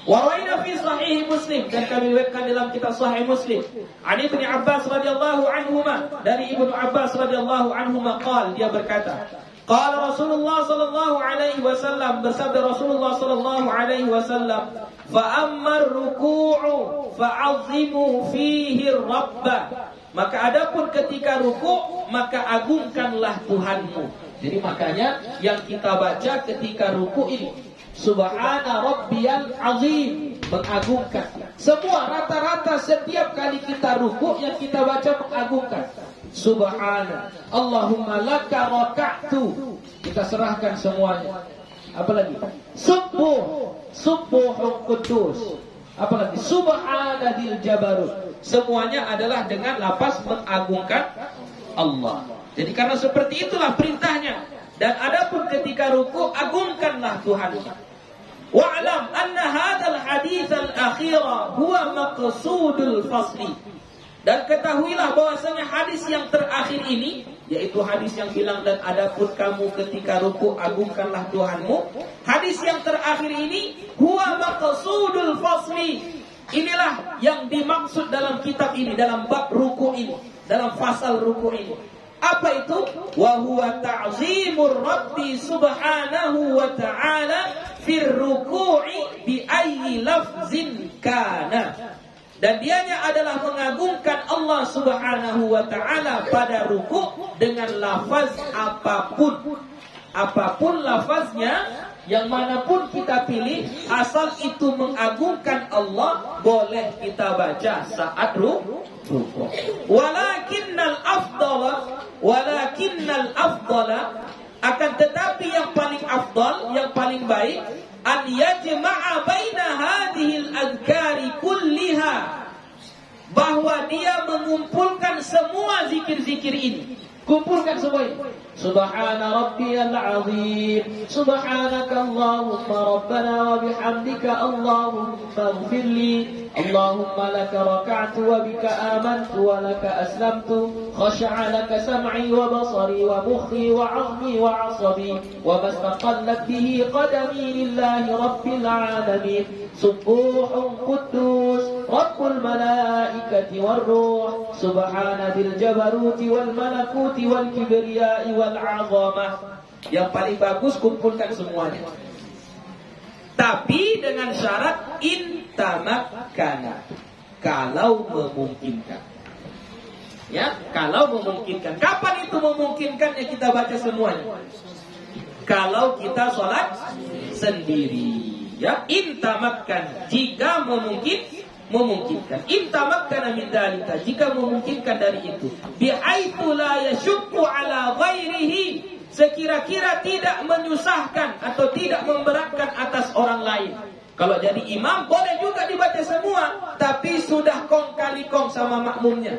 A: Waraina fi sahih Muslim, dan kami riwayatkan dalam kitab Sahih Muslim. Ani Ibnu Abbas radhiyallahu anhuma, dari Ibnu Abbas radhiyallahu anhuma qala, dia berkata, qala Rasulullah sallallahu alaihi wasallam, bersabda Rasulullah sallallahu alaihi wasallam, fa ammar ruku'u fa'azzimu fihi rabba. Maka adapun ketika ruku', maka agungkanlah Tuhanmu. Jadi makanya yang kita baca ketika ruku' ini, Subhana Rabbiyal Azim, mengagungkan. Semua rata-rata setiap kali kita rukuk yang kita baca mengagungkan. Subhana Allahumma laka raka'tu, kita serahkan semuanya. Apalagi Subuhun Qudus. Apalagi Subhana dzil jabarut. Semuanya adalah dengan lafaz mengagungkan Allah. Jadi karena seperti itulah perintahnya. Dan adapun ketika ruku', agungkanlah Tuhan. Wa'lam anna hadzal hadits al-akhira huwa maqsudul fasli. Dan ketahuilah bahwasanya hadis yang terakhir ini, yaitu hadis yang bilang dan adapun kamu ketika ruku' agungkanlah Tuhanmu. Hadis yang terakhir ini huwa maqsudul fasli. Inilah yang dimaksud dalam kitab ini, dalam bab ruku' ini, dalam fasal ruku' ini. Apa itu? Wa huwa ta'zimur Rabbi subhanahu wa ta'ala fir ruku'i bi ayyi lafzin kana. Dan dianya adalah mengagungkan Allah subhanahu wa ta'ala pada ruku' dengan lafaz apapun. Apapun lafaznya, yang manapun kita pilih, asal itu mengagungkan Allah, boleh kita baca saat ruku'. Walakinnal afdala, akan tetapi yang paling afdal, yang paling baik, an yajma'a baina hadhil adhkari kulliha, bahwa dia mengumpulkan semua zikir-zikir ini. Kumpulkan semua ini. Subhana rabbiyal azim, subhanaka Allahumma rabbana wa bihamdika Allahumma ighfirli, Allahumma laka raka'tu wa bika amantu wa laka aslamtu, khasha'a laka sam'i wa basari wa mukhi wa 'azmi wa 'asabi, wa mastaqallat bihi qadami lillahi rabbil alamin, subuhun quddus rabbul malaikati war ruh, subhana dzil jabaruti wal malakuti wal kibriyai wal azamah. Yang paling bagus kumpulkan semuanya, tapi dengan syarat intamakkana, kalau memungkinkan. Ya, kalau memungkinkan. Kapan itu memungkinkan ya kita baca semuanya? Kalau kita sholat sendiri. Ya, intamakkan, jika memungkinkan. Intamakkana min dzalika, jika memungkinkan dari itu. Bihaitsu la yashukku ala ghairihi, sekira-kira tidak menyusahkan atau tidak memberatkan atas orang lain. Kalau jadi imam boleh juga dibaca semua, tapi sudah kong kali kong sama makmumnya.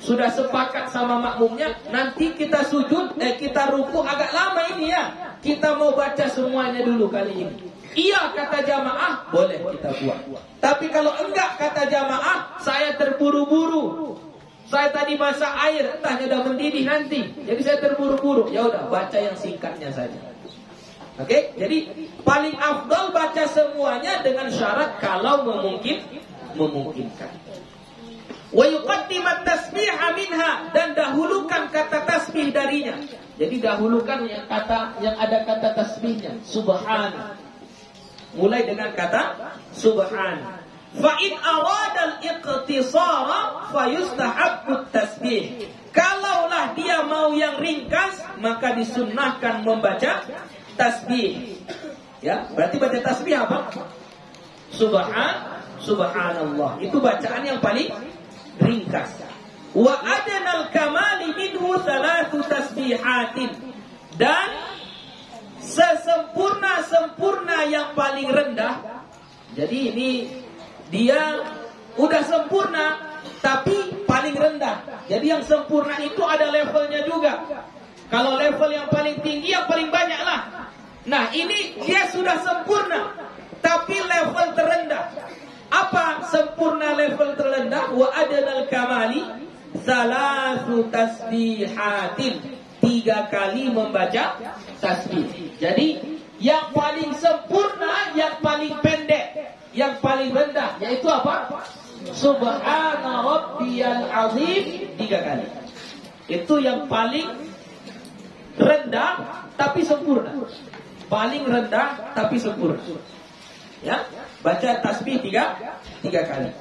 A: Sudah sepakat sama makmumnya, nanti kita sujud, kita ruku agak lama ini ya. Kita mau baca semuanya dulu kali ini. Iya kata jamaah, boleh kita buat. Tapi kalau enggak kata jamaah, saya terburu-buru. Saya tadi masak air, entahnya udah mendidih nanti. Jadi saya terburu-buru. Ya udah, baca yang singkatnya saja. Oke, jadi paling afdal baca semuanya dengan syarat kalau memungkinkan. Wa yuqaddimat tasbiha minha, dan dahulukan kata tasbih darinya. Jadi dahulukan yang ada kata tasbihnya, subhan. Mulai dengan kata subhan. Fa in arada al-iqtisara fa yustahabbu tasbih. Kalaulah dia mau yang ringkas, maka disunnahkan membaca tasbih. Ya, berarti baca tasbih apa? Subhanallah. Itu bacaan yang paling ringkas. Wa adnal kamali minhu thalathu tasbihatin. Dan sesempurna yang paling rendah. Jadi ini dia udah sempurna tapi paling rendah. Jadi yang sempurna itu ada levelnya juga. Kalau level yang paling tinggi yang paling banyak lah. Nah ini dia sudah sempurna tapi level terendah. Apa sempurna level terendah? Wa adnal kamali thalathu tasbihatin. 3 kali membaca tasbih. Jadi yang paling sempurna, yang paling pendek, yang paling rendah, yaitu apa? Subhana rabbiyal azim 3 kali. Itu yang paling rendah tapi sempurna. Paling rendah tapi sempurna. Ya, baca tasbih 3 kali.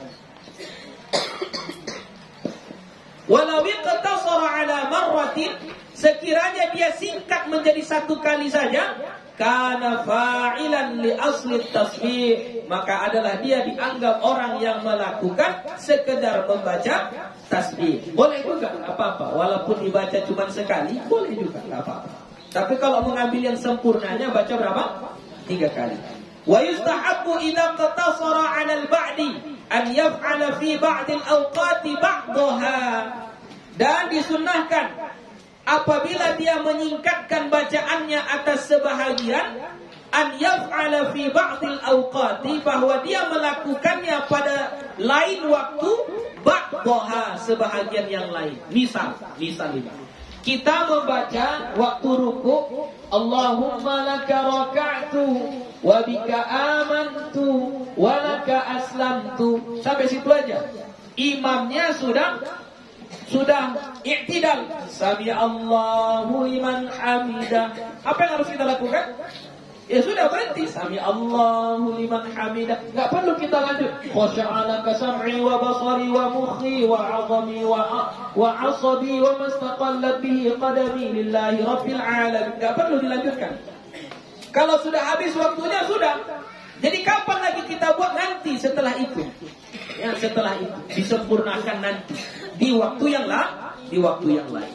A: Walau iqtasara ala marratin, sekiranya dia singkat menjadi 1 kali saja, kana fa'ilan li asli tasbih, maka adalah dia dianggap orang yang melakukan sekedar membaca tasbih. Boleh juga, enggak apa-apa. Walaupun dibaca cuma sekali, boleh juga, enggak apa-apa. Tapi kalau mengambil yang sempurnanya, baca berapa? 3 kali. Wa yustahabbu idza qatasara 'ala al-ba'di an yaf'ala fi ba'd al-awqati ba'daha. Dan disunnahkan apabila dia menyingkatkan bacaannya atas sebahagian, an yaf'ala fi ba'd al-awqati, bahwa dia melakukannya pada lain waktu, ba'daha, sebahagian yang lain. Misal ini. Kita membaca waktu ruku, Allahumma laka raka'tu wa bika amantu wa laka aslamtu. Sampai situ aja. Imamnya sudah i'tidal. Sami Allahu liman hamidah. Apa yang harus kita lakukan? Ya sudah, berhenti. Sami Allahu liman hamidah. Enggak perlu kita lanjut. Khasha'alaka sam'i wa basari wa mukhi wa 'azami wa 'asabi wa mastaqallat bihi qadami lillahi rabbil alamin. Enggak perlu dilanjutkan. Kalau sudah habis waktunya, sudah. Jadi kapan lagi kita buat? Nanti setelah itu. Ya, setelah itu disempurnakan nanti di waktu yang lain.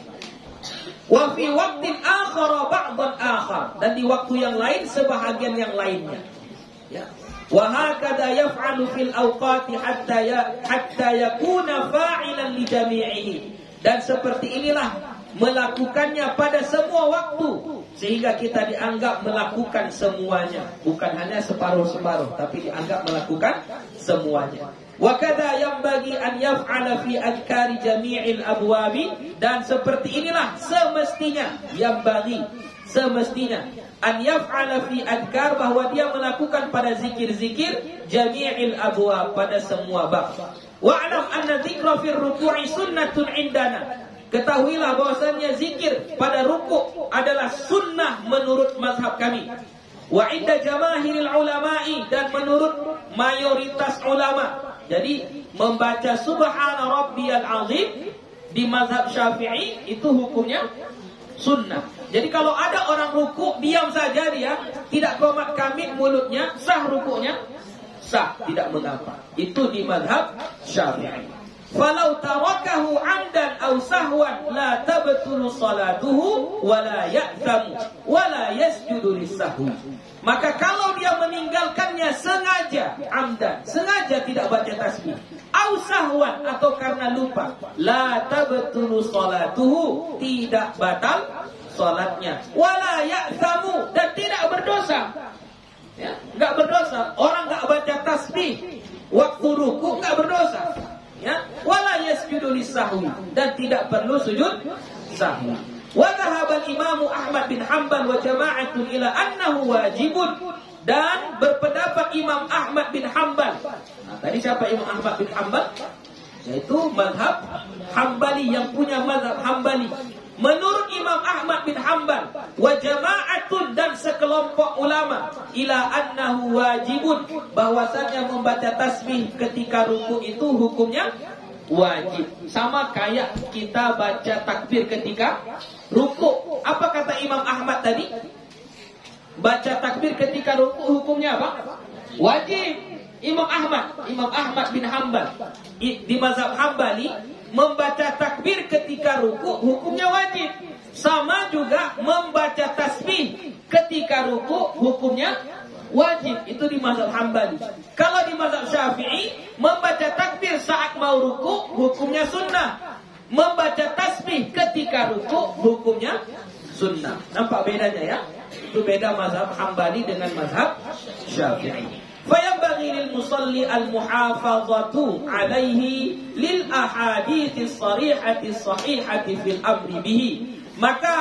A: Wa fi waqtin akhar ba'dan akhar, dan di waktu yang lain sebahagian yang lainnya. Ya. Wa hakadha yaf'alu fil awqati hatta yakuna fa'ilan li jami'ihi. Dan seperti inilah melakukannya pada semua waktu, sehingga kita dianggap melakukan semuanya, bukan hanya separuh-separuh, tapi dianggap melakukan semuanya. Wa kadza yanbaghi an yaf'ala fi adhkari jami'il abwabi, dan seperti inilah semestinya an yaf'ala fi adhkar, bahwa dia melakukan pada zikir-zikir jami'il abwab, pada semua bab. Wa'lam anna dzikra fi ruku'i sunnatun indana. Ketahuilah bahwasannya zikir pada ruku' adalah sunnah menurut mazhab kami. Wa inda jamaahiril ulama'i, dan menurut mayoritas ulama. Jadi membaca subhana rabbiyal azim di mazhab Syafi'i itu hukumnya sunnah. Jadi kalau ada orang ruku' diam saja, dia tidak qomat kamit mulutnya, sah ruku'nya?
B: sah, tidak mengapa. Itu di mazhab Syafi'i. Falau tarakahu 'amdan aw sahwan la tabtulu salatuhu wa la ya'tamu wa la yasjudu lis-sahwi. Maka kalau dia meninggalkannya sengaja, amdan, sengaja tidak baca tasbih, aw sahwan atau karena lupa, la tabtulu salatuhu, tidak batal salatnya, wa la ya'tamu, dan tidak berdosa. Ya, enggak berdosa. Orang enggak baca tasbih waktu ruku enggak berdosa. Ya, wala yasjudu lis-sahwi, dan tidak perlu sujud sahwi. Wa dhahaba al-Imam Ahmad bin Hanbal wa jama'atun ila annahu wajibun, dan berpendapat Imam Ahmad bin Hanbal. Nah, tadi siapa Imam Ahmad bin Hanbal? Yaitu mazhab Hambali, yang punya mazhab Hambali. Menurut Imam Ahmad bin Hanbal wa jama'atun, dan sekelompok ulama, ila annahu wajibun, bahwasanya membaca tasbih ketika ruku itu hukumnya wajib. Sama kayak kita baca takbir ketika ruku. Apa kata Imam Ahmad tadi? Baca takbir ketika ruku hukumnya apa? Wajib. Imam Ahmad bin Hanbal di mazhab Hambali membaca takbir ketika ruku hukumnya wajib. Sama juga membaca tasbih ketika ruku hukumnya wajib. Itu di mazhab Hambali. Kalau di mazhab Syafi'i, membaca takbir saat mau ruku hukumnya sunnah. Membaca tasbih ketika ruku hukumnya sunnah. Nampak bedanya ya? Itu beda mazhab Hambali dengan mazhab Syafi'i. فينبغي للمصلي المحافظة عليه للأحاديث الصريحة الصحيحة في الأمر به. Maka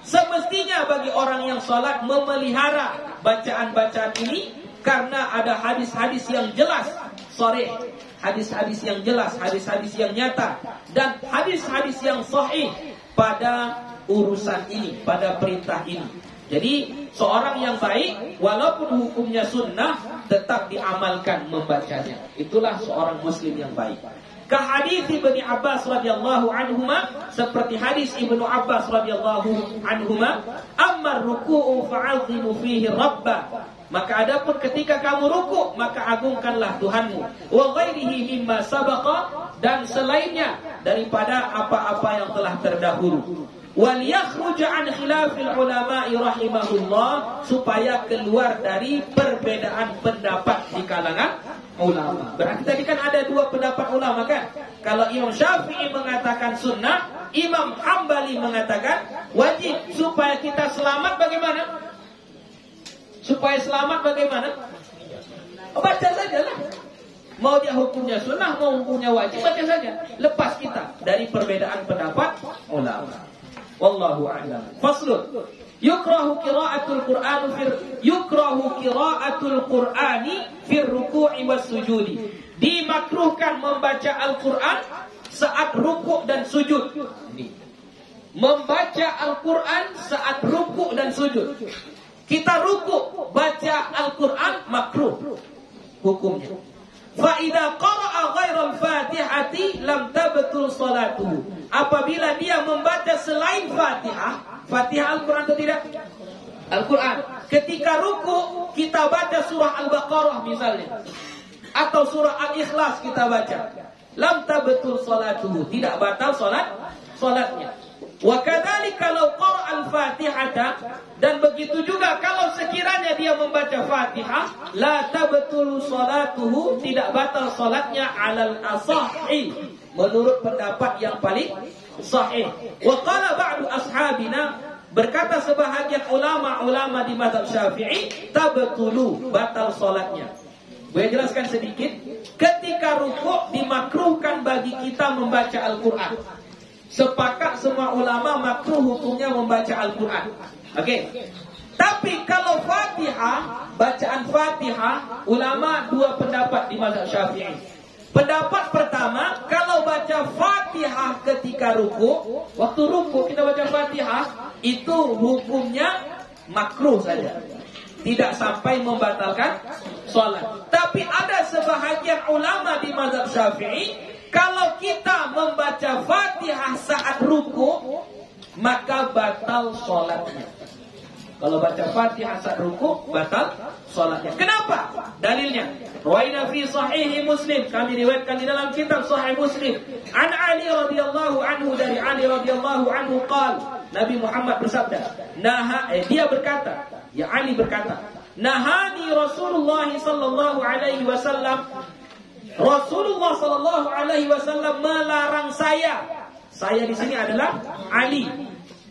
B: semestinya bagi orang yang salat memelihara bacaan-bacaan ini, karena ada hadis-hadis yang jelas, sharih, hadis-hadis yang jelas, hadis-hadis yang nyata, dan hadis-hadis yang sahih pada urusan ini, pada perintah ini. Jadi seorang yang baik, walaupun hukumnya sunnah, tetap diamalkan membacanya. Itulah seorang muslim yang baik. Kahadits Ibnu Abbas radhiyallahu anhuma, seperti hadis Ibnu Abbas radhiyallahu anhuma, amma ruku'u fa'azimu fihi rabba. Maka adapun ketika kamu ruku, maka agungkanlah Tuhanmu. Wa ghairihi mimma sabaqa, dan selainnya daripada apa-apa yang telah terdahulu. Wal yakhruj an khilafil ulama'i rahimahullah, supaya keluar dari perbedaan pendapat di kalangan ulama. Berarti tadi kan ada dua pendapat ulama kan? Kalau Imam Syafi'i mengatakan sunnah, Imam Hambali mengatakan wajib. Supaya kita selamat bagaimana? Supaya selamat bagaimana? Baca sajalah. Mau dia hukumnya sunnah, mau hukumnya wajib, baca saja. Lepas kita dari perbedaan pendapat ulama. Wallahu a'lam. Faslun. Yukrahu qira'atul Qur'ani fi ruku'i was sujudi. Dimakruhkan membaca Al-Qur'an saat ruku' dan sujud. Membaca Al-Qur'an saat ruku' dan sujud. Kita ruku' baca Al-Qur'an, makruh hukumnya. Fa idza qara'a ghairal Fatihati lam tabtul salatuhu. Apabila dia membaca selain Fatihah, Fatihah Al-Qur'an atau tidak? Al-Qur'an. Ketika ruku kita baca surah Al-Baqarah misalnya, atau surah Al-Ikhlas kita baca, lam tabtul salatuhu, tidak batal salatnya. Wa kadzalika law qara'a al-Fatihata, dan begitu juga kalau sekiranya dia membaca Fatihah, la tabtul salatuhu, tidak batal salatnya alal asahhi, menurut pendapat yang paling sahih. Wa qala ba'du ashabina, berkata sebahagian ulama-ulama di mazhab Syafi'i, tabtulu, batal salatnya. Gue jelaskan sedikit. Ketika rukuk dimakruhkan bagi kita membaca Al-Qur'an. Sepakat semua ulama makruh hukumnya membaca Al-Qur'an. Oke. Tapi kalau Fatihah, bacaan Fatihah, ulama dua pendapat di mazhab Syafi'i. Pendapat pertama, kalau baca Fatihah ketika ruku, waktu ruku kita baca Fatihah, itu hukumnya makruh saja, tidak sampai membatalkan sholat. Tapi ada sebahagian ulama di mazhab Syafi'i, kalau kita membaca Fatihah saat ruku, maka batal sholatnya. Kalau baca Fatihah saat ruku batal salatnya. Kenapa? Dalilnya riwayat fi sahih Muslim, kami riwayatkan di dalam kitab Sahih Muslim. An Ali radhiyallahu anhu, dari Ali radhiyallahu anhu qala, Nabi Muhammad bersabda, dia berkata, ya Ali berkata, nahani Rasulullah sallallahu alaihi wasallam, Rasulullah sallallahu alaihi wasallam melarang saya. Saya di sini adalah Ali.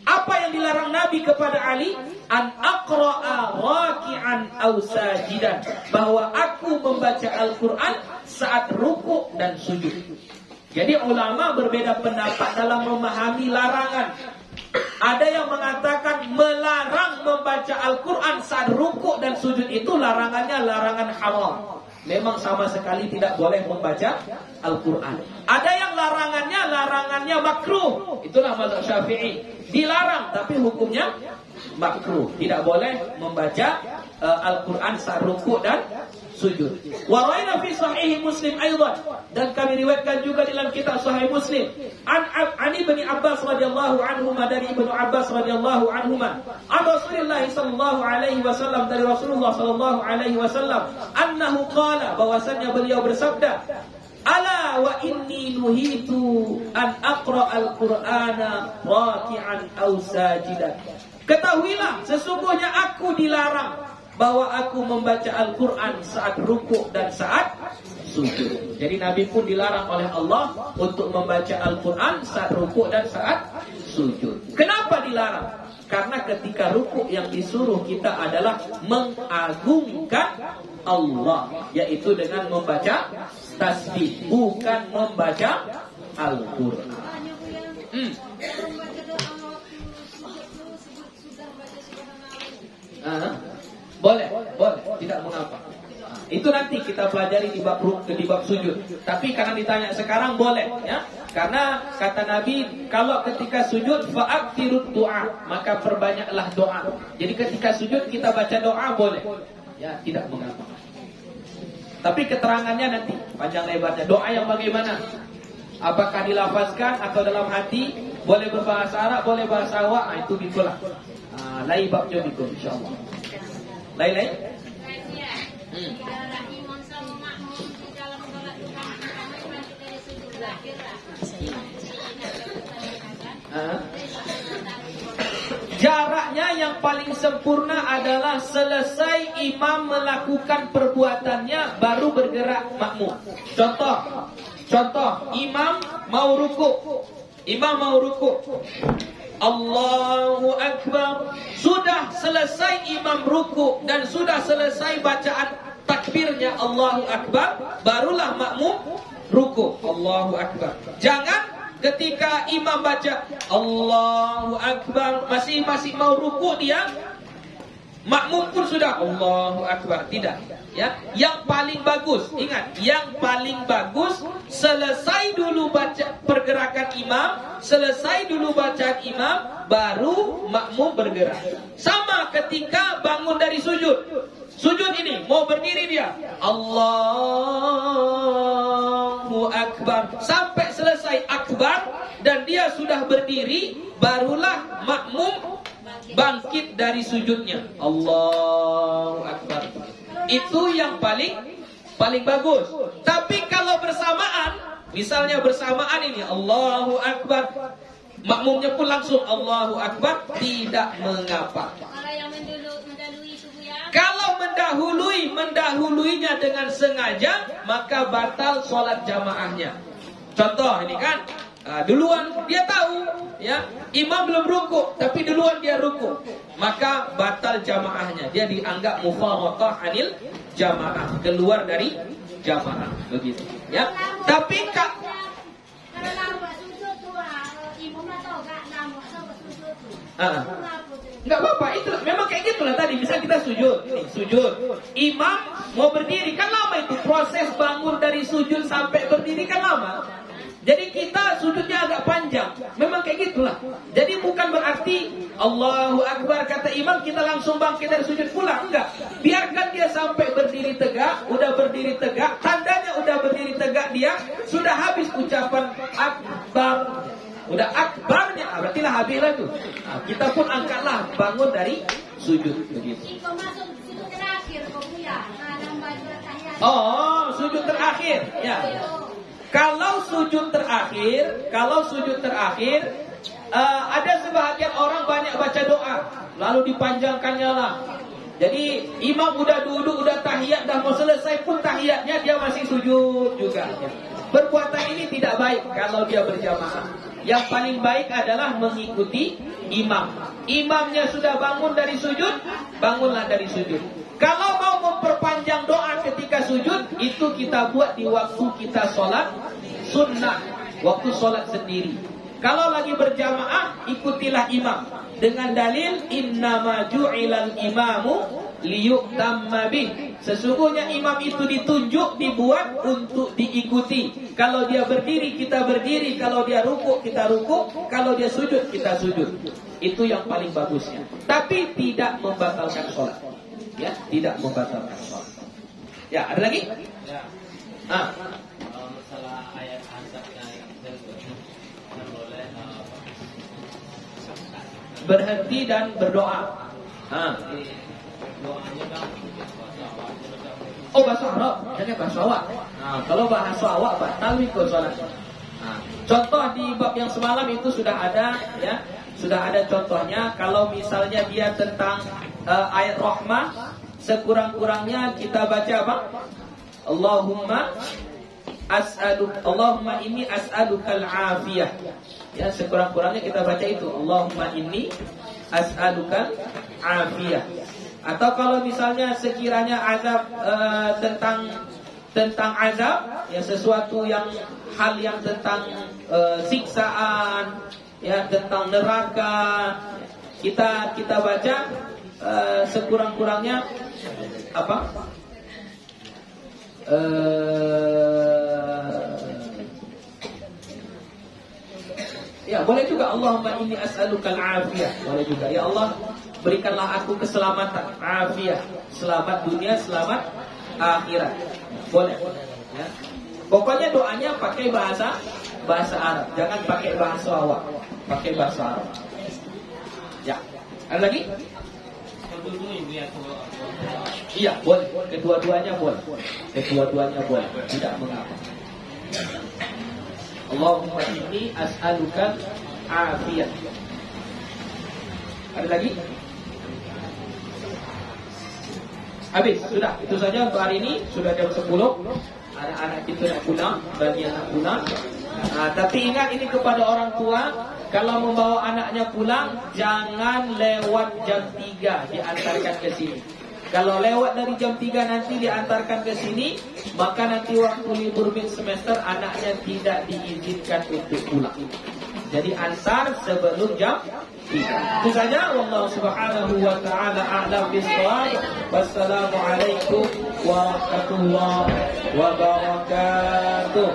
B: Apa yang dilarang Nabi kepada Ali? An aqra'a raki'an aw sajidan, bahwa aku membaca Al-Qur'an saat ruku dan sujud. Jadi ulama berbeda pendapat dalam memahami larangan. Ada yang mengatakan melarang membaca Al-Quran saat ruku dan sujud itu larangannya larangan haram. Memang sama sekali tidak boleh membaca Al-Quran. Ada yang larangannya makruh. Itulah mazhab Syafi'i. Dilarang tapi hukumnya makruh. Tidak boleh membaca Al-Quran saat ruku dan sujud. Wa rawaina fi sahih Muslim aidan, dan kami riwayatkan juga dalam kitab Sahih Muslim an Ibnu Abbas radhiyallahu anhu, dari Ibnu Abbas radhiyallahu anhu, an Rasulullah sallallahu alaihi wasallam, dari Rasulullah sallallahu alaihi wasallam, annahu qala, bahwasanya beliau bersabda, ala wa inni nuhitu an aqra al-Qur'ana raki'an aw sajidan. Ketahuilah, sesungguhnya aku dilarang bahwa aku membaca Al-Quran saat ruku dan saat sujud. Jadi Nabi pun dilarang oleh Allah untuk membaca Al-Quran saat ruku dan saat sujud. Kenapa dilarang? Karena ketika ruku yang disuruh kita adalah mengagungkan Allah, yaitu dengan membaca tasbih, bukan membaca Al-Quran. Boleh, tidak mengapa. Itu nanti kita pelajari di bab sujud. Tapi karena ditanya sekarang boleh, ya. Karena kata Nabi, kalau ketika sujud fa'akthirud du'a, maka perbanyaklah doa. Jadi ketika sujud kita baca doa boleh. Ya, tidak mengapa. Tapi keterangannya nanti panjang lebarnya. Doa yang bagaimana? Apakah dilafazkan atau dalam hati? Boleh berbahasa Arab, boleh bahasa Awak, itu bikulah. Lain babnya bikul insyaallah. Lain-lain? Jaraknya yang paling sempurna adalah selesai imam melakukan perbuatannya baru bergerak makmum. Contoh, imam mau ruku. Allahu Akbar. Sudah selesai imam ruku dan sudah selesai bacaan takbirnya Allahu Akbar, barulah makmum ruku. Allahu Akbar. Jangan ketika imam baca Allahu Akbar masih mau ruku dia, makmum pun sudah Allahu Akbar. Tidak. Ya, yang paling bagus, ingat, yang paling bagus selesai dulu baca pergerakan imam, selesai dulu bacaan imam, baru makmum bergerak. Sama ketika bangun dari sujud. Sujud ini mau berdiri dia Allahu Akbar, sampai selesai akbar dan dia sudah berdiri, barulah makmum bangkit dari sujudnya. Allahu Akbar. Itu yang paling bagus. Tapi kalau bersamaan, misalnya bersamaan ini Allahu Akbar, makmumnya pun langsung Allahu Akbar, tidak mengapa. Kalau mendahuluinya dengan sengaja, maka batal sholat jamaahnya. Contoh ini kan, duluan dia tahu, ya, imam belum ruku, tapi duluan dia ruku, maka batal jamaahnya. Dia dianggap mufaraqah anil jamaah, keluar dari jamaah, begitu, ya. Tapi nggak apa-apa, itu memang kayak gitulah tadi. Misal kita sujud, imam mau berdiri, kan lama itu proses bangun dari sujud sampai berdiri, kan lama. Jadi kita sujudnya agak panjang. Memang kayak gitulah. Jadi bukan berarti Allahu Akbar kata imam kita langsung bangkit dari sujud pula. Enggak. Biarkan dia sampai berdiri tegak. Udah berdiri tegak, tandanya udah berdiri tegak dia, sudah habis ucapan Akbar. Udah akbarnya, berarti lah habis lah tuh. Kita pun angkatlah bangun dari sujud begitu.
C: Jika masuk sujud terakhir kok ya, tahiyat.
B: Oh, sujud terakhir, ya. Kalau sujud terakhir, ada sebahagian orang banyak baca doa, lalu dipanjangkannya lah. Jadi imam udah duduk, udah tahiyat, dah mau selesai pun tahiyatnya dia masih sujud juga. Perbuatan ini tidak baik kalau dia berjamaah. Yang paling baik adalah mengikuti imam. Imamnya sudah bangun dari sujud, bangunlah dari sujud. Kalau mau memperpanjang doa ketika sujud, itu kita buat di waktu kita sholat sunnah, waktu sholat sendiri. Kalau lagi berjamaah, ikutilah imam dengan dalil innama ju'ilal imamu liyu'tamma bih. Sesungguhnya imam itu ditunjuk, dibuat untuk diikuti. Kalau dia berdiri, kita berdiri. Kalau dia rukuk, kita rukuk. Kalau dia sujud, kita sujud. Itu yang paling bagusnya. Tapi tidak membatalkan sholat. Ya, tidak membatalkan sholat. Ya, ada lagi?
A: Ya. Masalah ayat azab yang boleh
B: berhenti dan berdoa.
A: doanya kan
B: Oh, bahasa Arab, jangan bahasa awak. Kalau bahasa awak batal ikut sholat. Contoh di bab yang semalam itu sudah ada, ya, sudah ada contohnya. Kalau misalnya dia tentang ayat rahmah, sekurang-kurangnya kita baca apa? Allahumma inni as'alukal afiyah. Ya, sekurang-kurangnya kita baca itu. Allahumma inni as'alukal afiyah. Atau kalau misalnya sekiranya azab tentang azab, ya sesuatu yang hal yang tentang siksaan, ya tentang neraka, kita baca sekurang-kurangnya apa? Ya boleh juga Allahumma inni as'alukal afiyah. Boleh juga, ya Allah berikanlah aku keselamatan, afiyah, selamat dunia, selamat akhirat. Boleh. Ya. Pokoknya doanya pakai bahasa Arab, jangan pakai bahasa awak, pakai bahasa Arab. Ya. Ada lagi? Iya, boleh. Kedua-duanya boleh. Kedua-duanya boleh. Tidak mengapa. Allahumma inni as'aluka afiyah. Ada lagi? Habis, sudah. Itu saja untuk hari ini. Sudah jam 10. Anak-anak kita nak pulang, bagi anak pulang. Tapi ingat ini kepada orang tua, kalau membawa anaknya pulang, jangan lewat jam 3 diantarkan ke sini. Kalau lewat dari jam 3 nanti diantarkan ke sini, maka nanti waktu libur mid semester anaknya tidak diizinkan untuk pulang. Jadi antar sebelum jam 3. Itu saja. Wallahu subhanahu wa ta'ala a'lam bishawab. Wassalamualaikum warahmatullahi wabarakatuh.